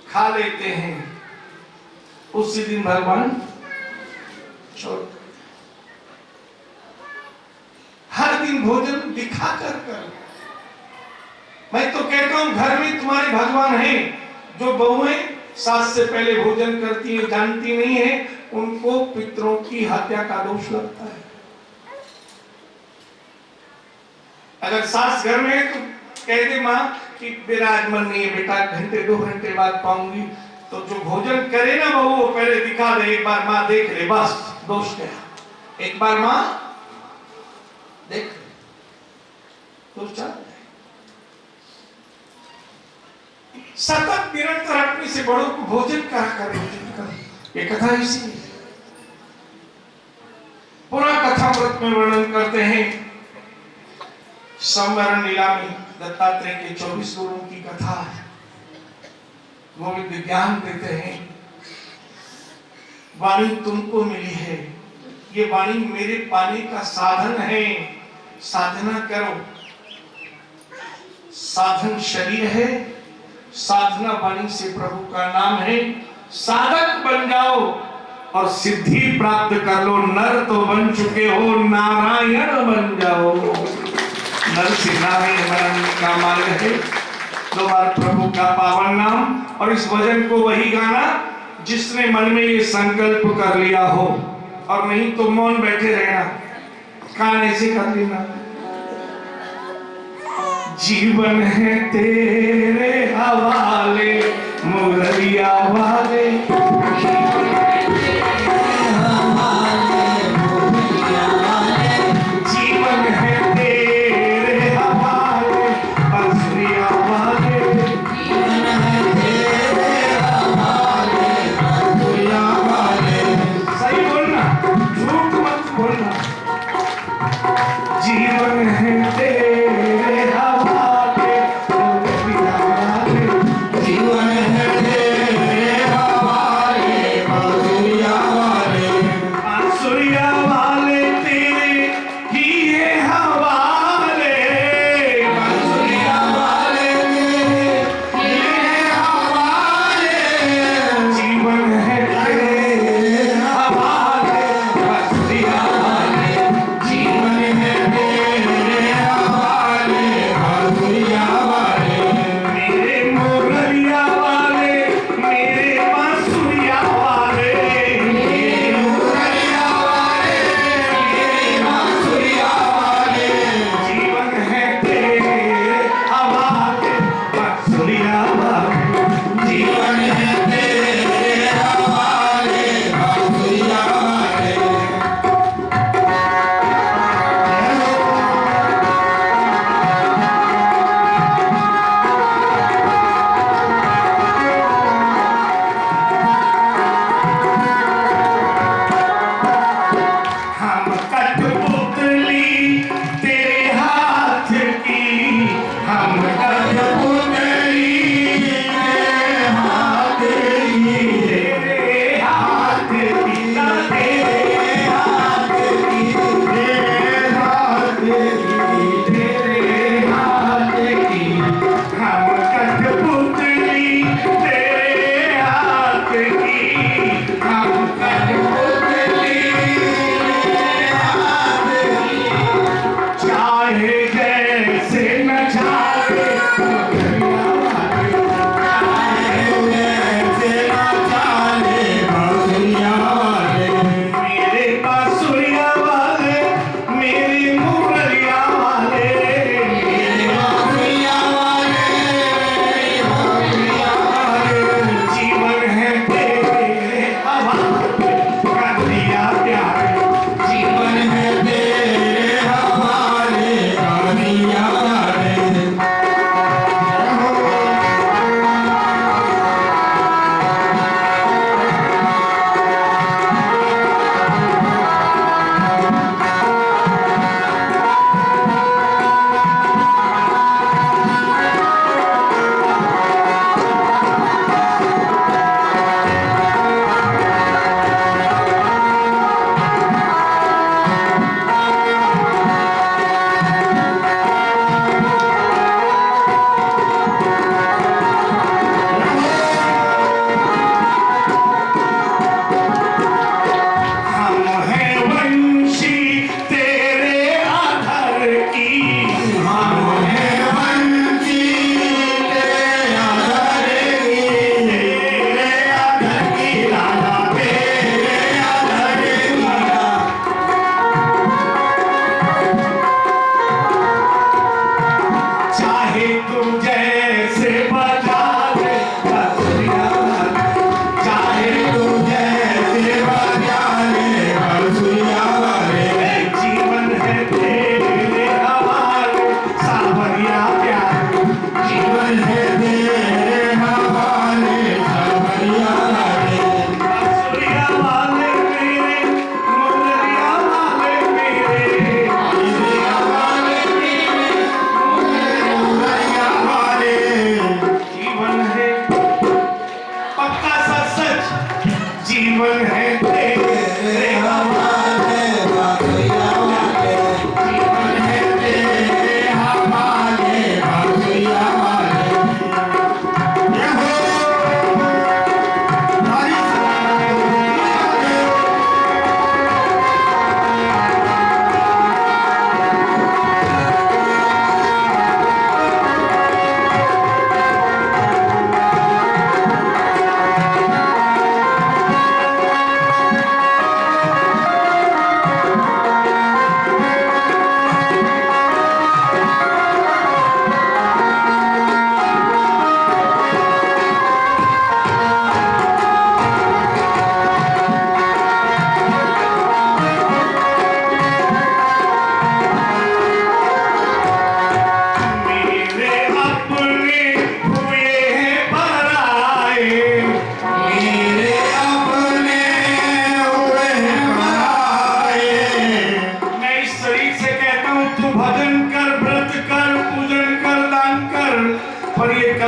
खा लेते हैं उसी दिन भगवान छोड़। हर दिन भोजन दिखा कर कर। मैं तो कहता हूं घर में तुम्हारे भगवान हैं, जो बहुएं सास से पहले भोजन करती है, जानती नहीं है, उनको पितरों की हत्या का दोष लगता है। अगर सास घर में है तो कह दे माँ कि मेरा आज मन नहीं है बेटा, घंटे 2 घंटे बाद पाऊंगी, तो जो भोजन करे ना बहू वो पहले दिखा दे, एक बार माँ देख ले, बस दोष गया। एक बार माँ देख तो चल रहे। सतत निरंतर अपने से बड़ों को भोजन करा कर ये कथा इसी पुनः कथा व्रत में वर्णन करते हैं। संवरण लीला में दत्तात्रेय के 24 गुरुओं की कथा है। वो विज्ञान देते हैं वाणी तुमको मिली है, ये वाणी मेरे पाने का साधन है, साधना करो। साधन शरीर है, साधना वाणी से प्रभु का नाम है। साधक बन जाओ और सिद्धि प्राप्त कर लो। नर तो बन चुके हो, नारायण बन जाओ। नर से नारायण बनने का मार्ग है। दो बार प्रभु का पावन नाम। और इस भजन को वही गाना जिसने मन में ये संकल्प कर लिया हो, और नहीं तो मौन बैठे रहना, कान ऐसे कर लेना। जीवन है तेरे हवाले मुरलिया वाले, जीवन है तेरे हवाले बंसुरिया वाले, जीवन है तेरे हवाले बंसुरिया वाले। सही बोलना, झूठ मत बोलना। जीवन है तेरे हवाले बंसुरिया वाले, जीवन है तेरे हवाले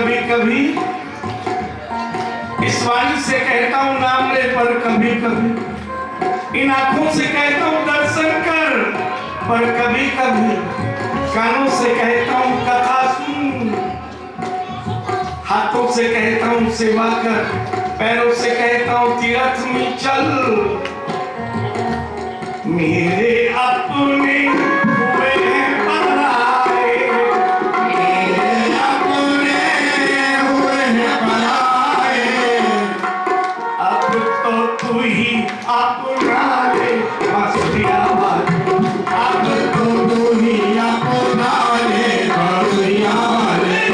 कभी कभी इस वाणी से कहता हूं नाम ले, पर कभी कभी इन आंखों से कहता हूं दर्शन कर, पर कभी कभी कानों से कहता हूं कथा सुन, हाथों से कहता हूं सेवा कर, पैरों से कहता हूं तीर्थ में चल। मेरे अपने हुए हैं पराए, मेरे अपने हुए हैं पराए, अब तो तू ही अपना ले बांसुरिया वाले, अब तो तू ही अपना ले बांसुरिया वाले,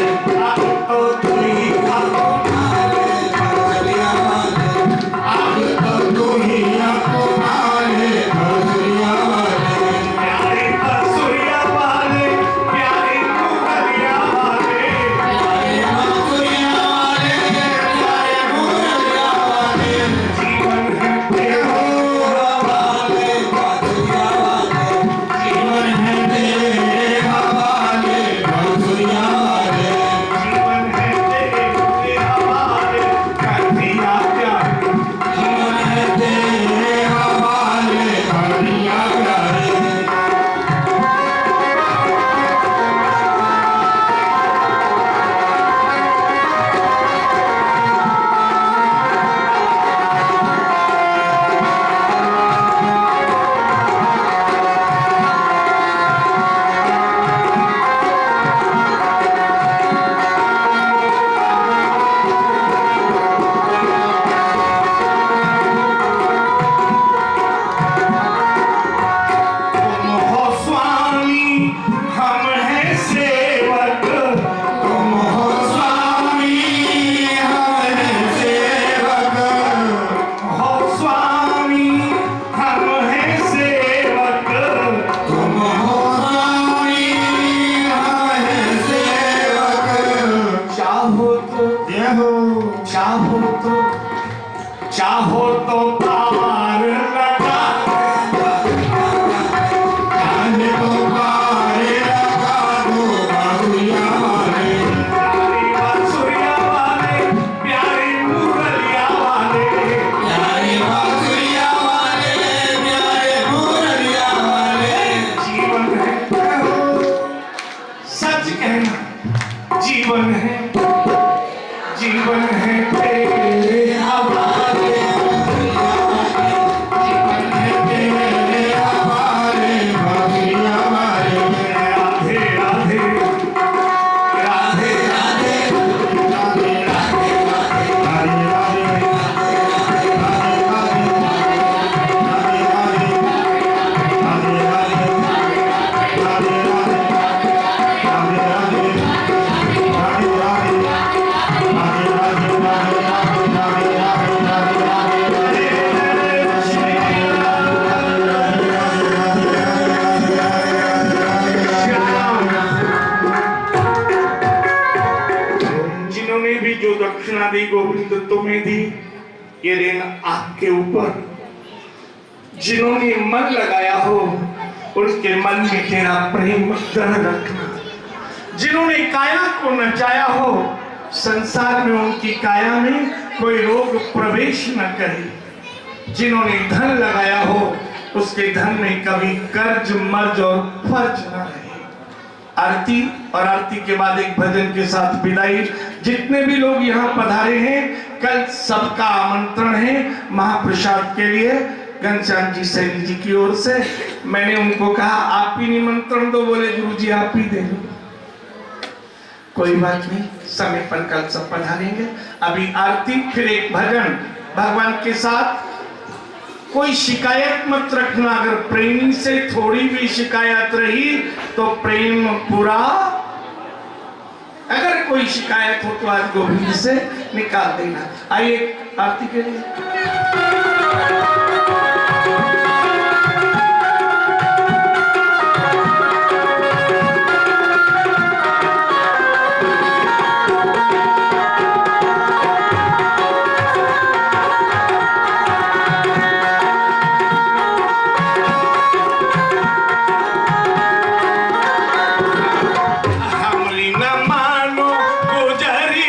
अब तो तू ही अपना ले बांसुरिया वाले, अब तो तू ही अपना ले बांसुरिया वाले, प्यारे बांसुरिया वाले, प्यारे मुरलिया वाले, प्यारे बांसुरिया वाले, प्यारे मुरलिया वाले, जीवन है तेरा हवाले बांसुरिया वाले, जीवन है तेरे हवाले बांसुरिया वाले, जीवन है तेरे हवाले कर दिया प्यारे, जीवन है तेरे हवाले कर दिया प्यारे। तुम हो स्वामी हम हैं सेवक, तुम हो स्वामी हम हैं सेवक, हो स्वामी हम हैं सेवक, तुम हो स्वामी हम हैं सेवक, चाहो तो ये हो चाहो तो चाहो तो पार लगा, जाने को पारे लगा दो बांसुरिया वाले, प्यारे बांसुरिया वाले, प्यारे मुरलिया वाले, प्यारे बांसुरिया वाले, प्यारे मुरलिया वाले, जीवन है सच कहना, जीवन है तेरे हवाले, जीवन है तेरे हवाले बांसुरिया वाले, राधे राधे राधे राधे राधे राधे राधे जिन्होंने भी जो दक्षिणा दी गोविंद तुम्हें दी, ये ऋण आपके ऊपर, जिन्होंने मन लगाया हो उसके मन में तेरा प्रेम ग्रह रखना, जिन्होंने काया को नचाया हो संसार में उनकी काया में कोई रोग प्रवेश न करे, जिन्होंने धन लगाया हो उसके धन में कभी कर्ज मर्ज और फर्ज न रहे। आरती और आरती के बाद एक भजन के साथ विदाई। जितने भी लोग यहाँ पधारे हैं कल सबका आमंत्रण है महाप्रसाद के लिए घनश्याम जी सैनी जी की ओर से। मैंने उनको कहा आप ही निमंत्रण दो, बोले गुरुजी आप ही दे दो। कोई बात नहीं, समय पर कल सब पधारेंगे। अभी आरती फिर एक भजन भगवान के साथ। कोई शिकायत मत रखना, अगर प्रेमी से थोड़ी भी शिकायत रही तो प्रेम पूरा, अगर कोई शिकायत हो तो आज गोविंद से निकाल देना। आइए आरती के लिए। हमरी न मानो गुजरिया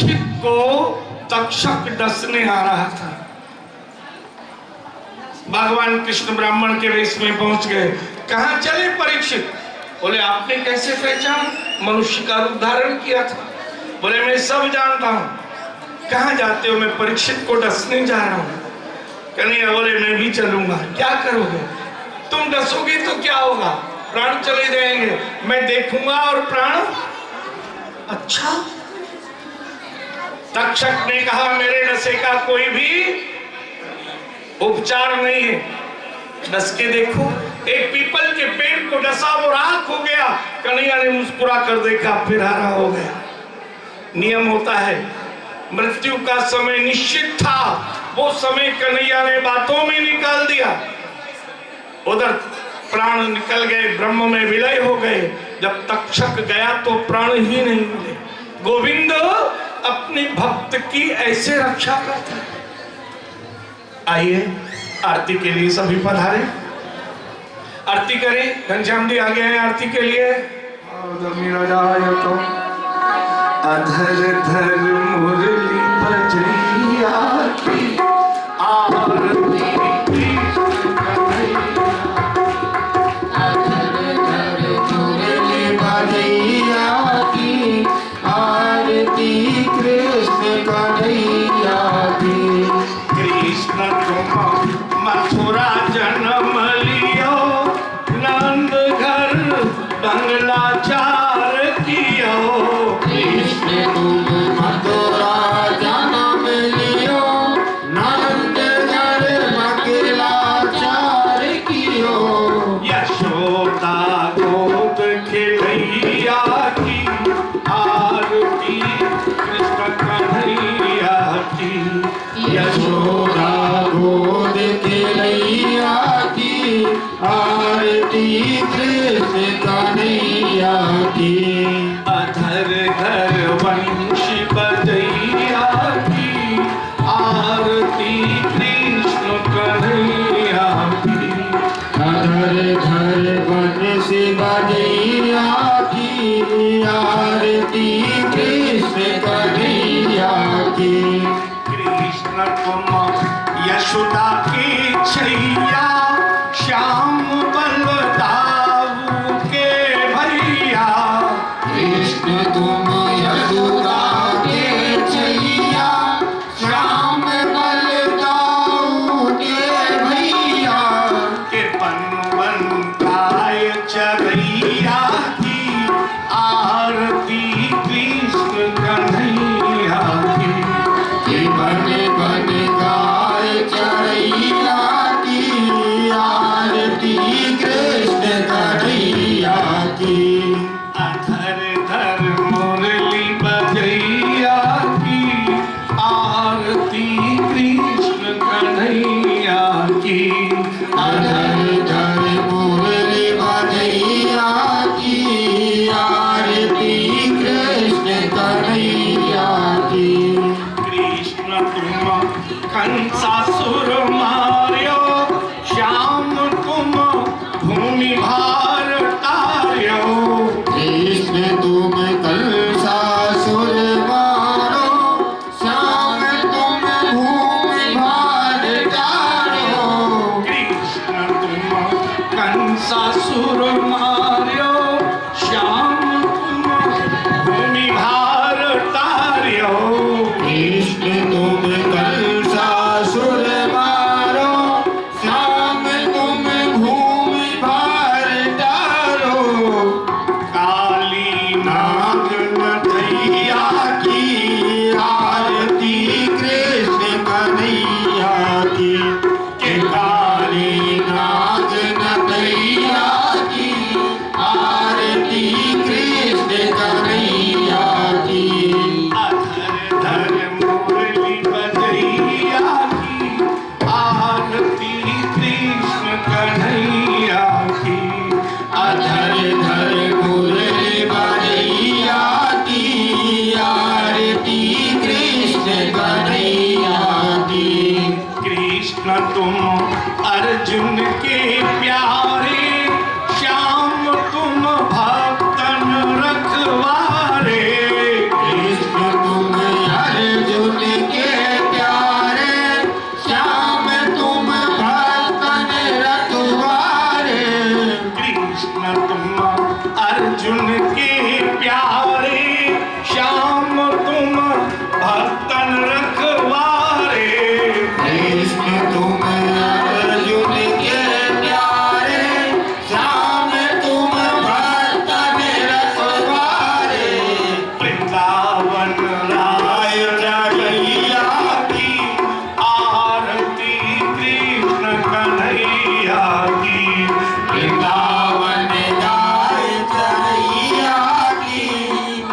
परीक्षित को तक्षक डसने आ रहा था। भगवान कृष्ण ब्राह्मण के वेश में पहुंच गए। कहां चले परीक्षित? बोले आपने कैसे पहचान? मनुष्य का रूप धारण किया था। बोले मैं सब जानता हूं। कहां जाते हो? मैं परीक्षित को डसने जा रहा हूं। कन्हैया बोले मैं भी चलूंगा। क्या करोगे? तुम डसोगे तो क्या होगा? प्राण चले जाएंगे। मैं देखूंगा और प्राण। अच्छा। तक्षक ने कहा मेरे डसे का कोई भी उपचार नहीं है। डस के देखो। एक पीपल के पेड़ को डसा, वो राख हो गया। कन्हैया ने मुस्कुरा कर देखा, फिर हरा हो गया। नियम होता है, मृत्यु का समय निश्चित था, वो समय कन्हैया ने बातों में निकाल दिया। उधर प्राण निकल गए, ब्रह्म में विलय हो गए। जब तक्षक गया तो प्राण ही नहीं मिले। गोविंद अपने भक्त की ऐसे रक्षा करता है। आइए आरती के लिए सभी पधारे, आरती करें। घनश्याम जी आगे हैं आरती के लिए। तो अधर धर मुरली बजैया की आरती, अधर धर मुरली बजैया की आरती, कृष्ण कन्हैया की। कृष्ण तुम मथुरा जन्म लियो, नंद घर बंगला चार कियो। कृष्ण तुम मथुरा जन्म लियो, नंद घर बंगला चार कियो। यशोदा गोद खिलैया की आरती, कृष्ण कन्हैया की। यशोदा गोद खिलैया की आरती, कृष्ण कन्हैया की। अधर घर वंशी बजैया की आरती, कृष्ण कन्हैया की। अधर धर बंशी बजैया की आरती, कृष्ण कन्हैया की। कृष्ण तुम यशोदा की छैया, श्याम बलदाऊ के भैया। कृष्ण तुम यशोदा के छैया, श्याम बलदाऊ के भैया। के बन काय चरैया की आरती, कृष्ण कन्हैया की। कि बन बन गाय चरैया की आरती, कृष्ण कन्हैया की। अधर धर मुरली बजैया की आरती, कृष्ण कन्हैया की। अधर धर मुरली बजैया की आरती, कृष्ण कन्हैया की। कृष्ण तुम कंसासुर मार्यो, श्याम तुम भूमि भार तार्यो। कृष्ण तुम कंसासुर मारो, श्याम तुम भूमि भार तारो। कृष्ण तुम कंसासुर मार्यो, श्याम तुम भूमि भार तार्यो। कृष्ण तुम कंसासुर मारो, श्याम तुम भूमि भार तारो। काली नाग नथैया की आरती, कृष्ण कन्हैया की। के काली नाग नथैया की आरती, कृष्ण कन्हैया की। अधर धर मुरली बजैया की आरती, कृष्ण कन्हैया की। अधर धर मुरली बजैया की आरती, कृष्ण कन्हैया की। कृष्ण तुम अर्जुन के प्यारे, श्याम तुम भक्तन रखवारे। कृष्ण तुम अर्जुन की प्यारे श्याम तुम भक्तन रखवारे। कृष्ण तुम अर्जुन के प्यारे श्याम तुम भक्तन रखवारे। वृंदावन राय रमैया की आरती कृष्ण कन्हैया की। वृंदावन जाय कन्हैया की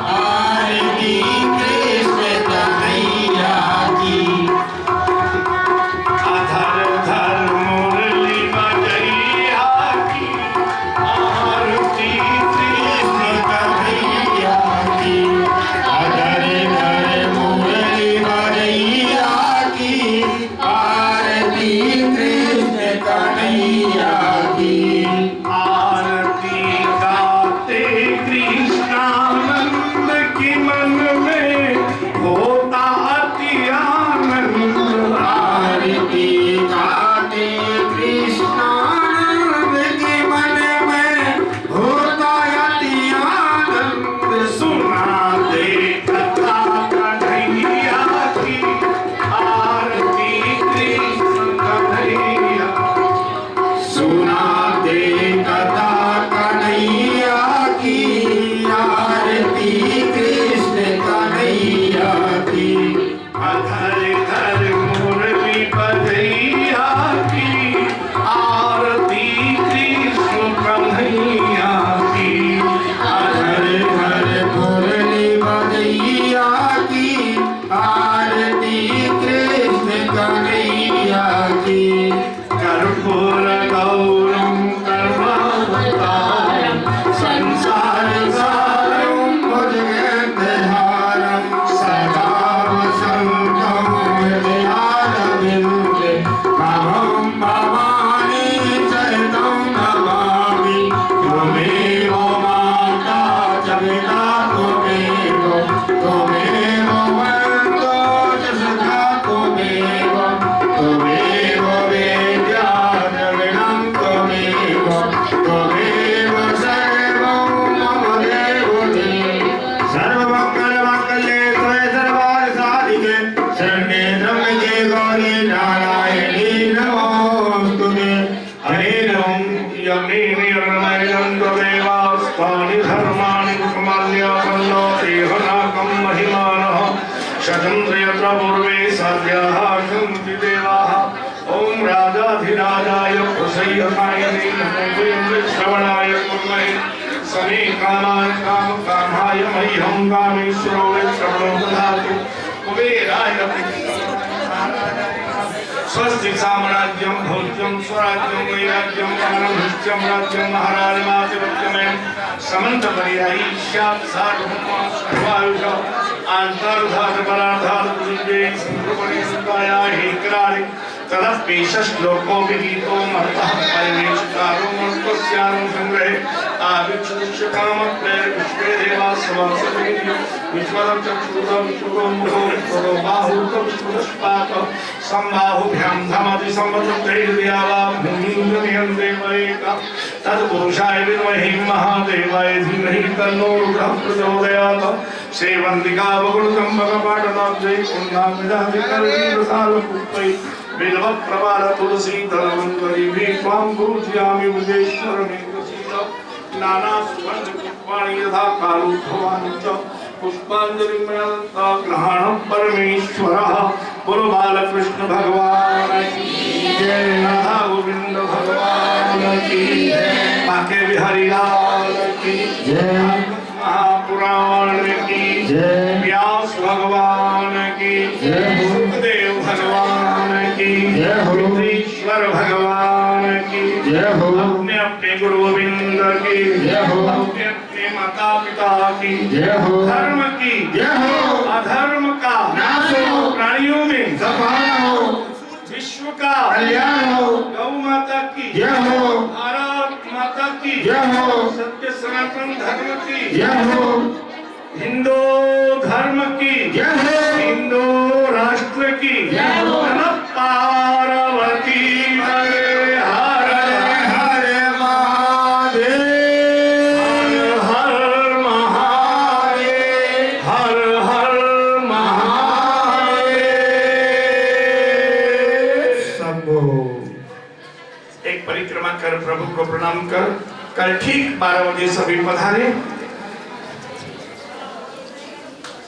आरती कृष्ण कन्हैया की। अधर धर मुरली बजैया की आरती कृष्ण कन्हैया की। अधर धर मुरली बजैया की आरती कृष्ण कन्हैया की। आरती गाते कृष्णानंद की मन में होता अति आनंद। आरती गाते कृष्णानंद के मन में होता अति आनंद। सुनाते कथा कन्हैया की आरती कृष्ण कन्हैया। सुनाते कथा कन्हैया की आरती कृष्ण कन्हैया की। अधर धर मुरली बजैया की आरती कृष्ण कन्हैया की। अधर धर मुरली बजैया की आरती कृष्ण कन्हैया की। कर्पूर गौरम करुणावतारम संसार सारम भुजगेन्द्रहारं सदा वसन्तं हृदयारविन्दे। भवं भवानी चरणं नमामि। त्वमेव माता च पिता त्वमेव। त्वमेव वरदो च सखा त्वमेव। त्वमेव वेद्या द्रविणं त्वमेव। त्वमेव सर्वं मम देवते। सर्वमङ्गलमाङ्गल्ये त्वये सर्वार्थसाधिके शरण्ये त्र्यम्बके गौरी नारायणी नमोऽस्तुते। हरे राम यमे निर्णयं देवास्तानि धर्माणि कुमाल्य सन्नोति हनाकं महिमानः शतन्द्रयत्र पूर्वे सद्यः सन्ति देवाः। ॐ राजाधिराजाय प्रसह्यकायने नमो श्रवणाय कुर्महे समे कामान् कामकामाय मह्यं कामेश्वरो श्रवणो ददातु कुबेराय स्वस्ति साम्राज्यं भोज्यं स्वराज्यं वैराज्यं वनभुज्यं राज्यं महाराजमाधिपत्यमेन समन्तपर्यायी स्यात् सार्वभौमः सर्वायुष आन्तर्धात परार्धात पुरुषे संभ्रमणे सुताया हेकराणि तदप्पि श्लोको विगीतो मर्तः परिवेशितारो मर्तस्यारो संग्रहे आविक्षुष्य कामप्रेर विश्वे देवा सवासते विश्वदं चक्षुषं विश्वदं मुखो विश्वदं बाहुतं विश्वदस्पात संबाहुभ्यां धमति संवत्सरैर्द्यावा भूमिं देवैका तत्पुरुषाय विद्महे महादेवाय धीमहि तन्नो रुद्रः प्रचोदयात्। सेवन्तिका वकुलचम्पकपाटलाब्जै पुण्डामिदाधिकर्णीरसालपुष्पै बिल्वप्रवाल तुलसी दलवन्वरी त्वां पूजयामि बुधेश्वरमेकसीत। नाना सुगन्ध पुष्पाणि यथा कालोद्भवानि च पुष्पाञ्जलिं दत्त्वा ग्रहाणं परमेश्वरः। बोलो बालकृष्ण भगवान की जय। राधा गोविंद भगवान की जय। बांके बिहारी लाल की जय। महापुराण की जय। व्यास भगवान की जय। सुखदेव भगवान की जय हो। ईश्वर भगवान की जय हो। अपने अपने गुरु गोविंद की जय हो। अपने अपने माता पिता की जय हो। धर्म की जय हो। अधर्म का नाश हो। प्राणियों में सफल हो। विश्व का कल्याण हो। गौ माता की जय हो। भारत माता की जय हो। सत्य सनातन धर्म की जय हो। हिंदू धर्म की जय हो। हिंदू राष्ट्र की जय हो। नमः पार्वती हरे हर हरे महादेव। हर परिक्रमा कर, प्रभु को प्रणाम कर। कल ठीक 12 बजे सभी पधारे।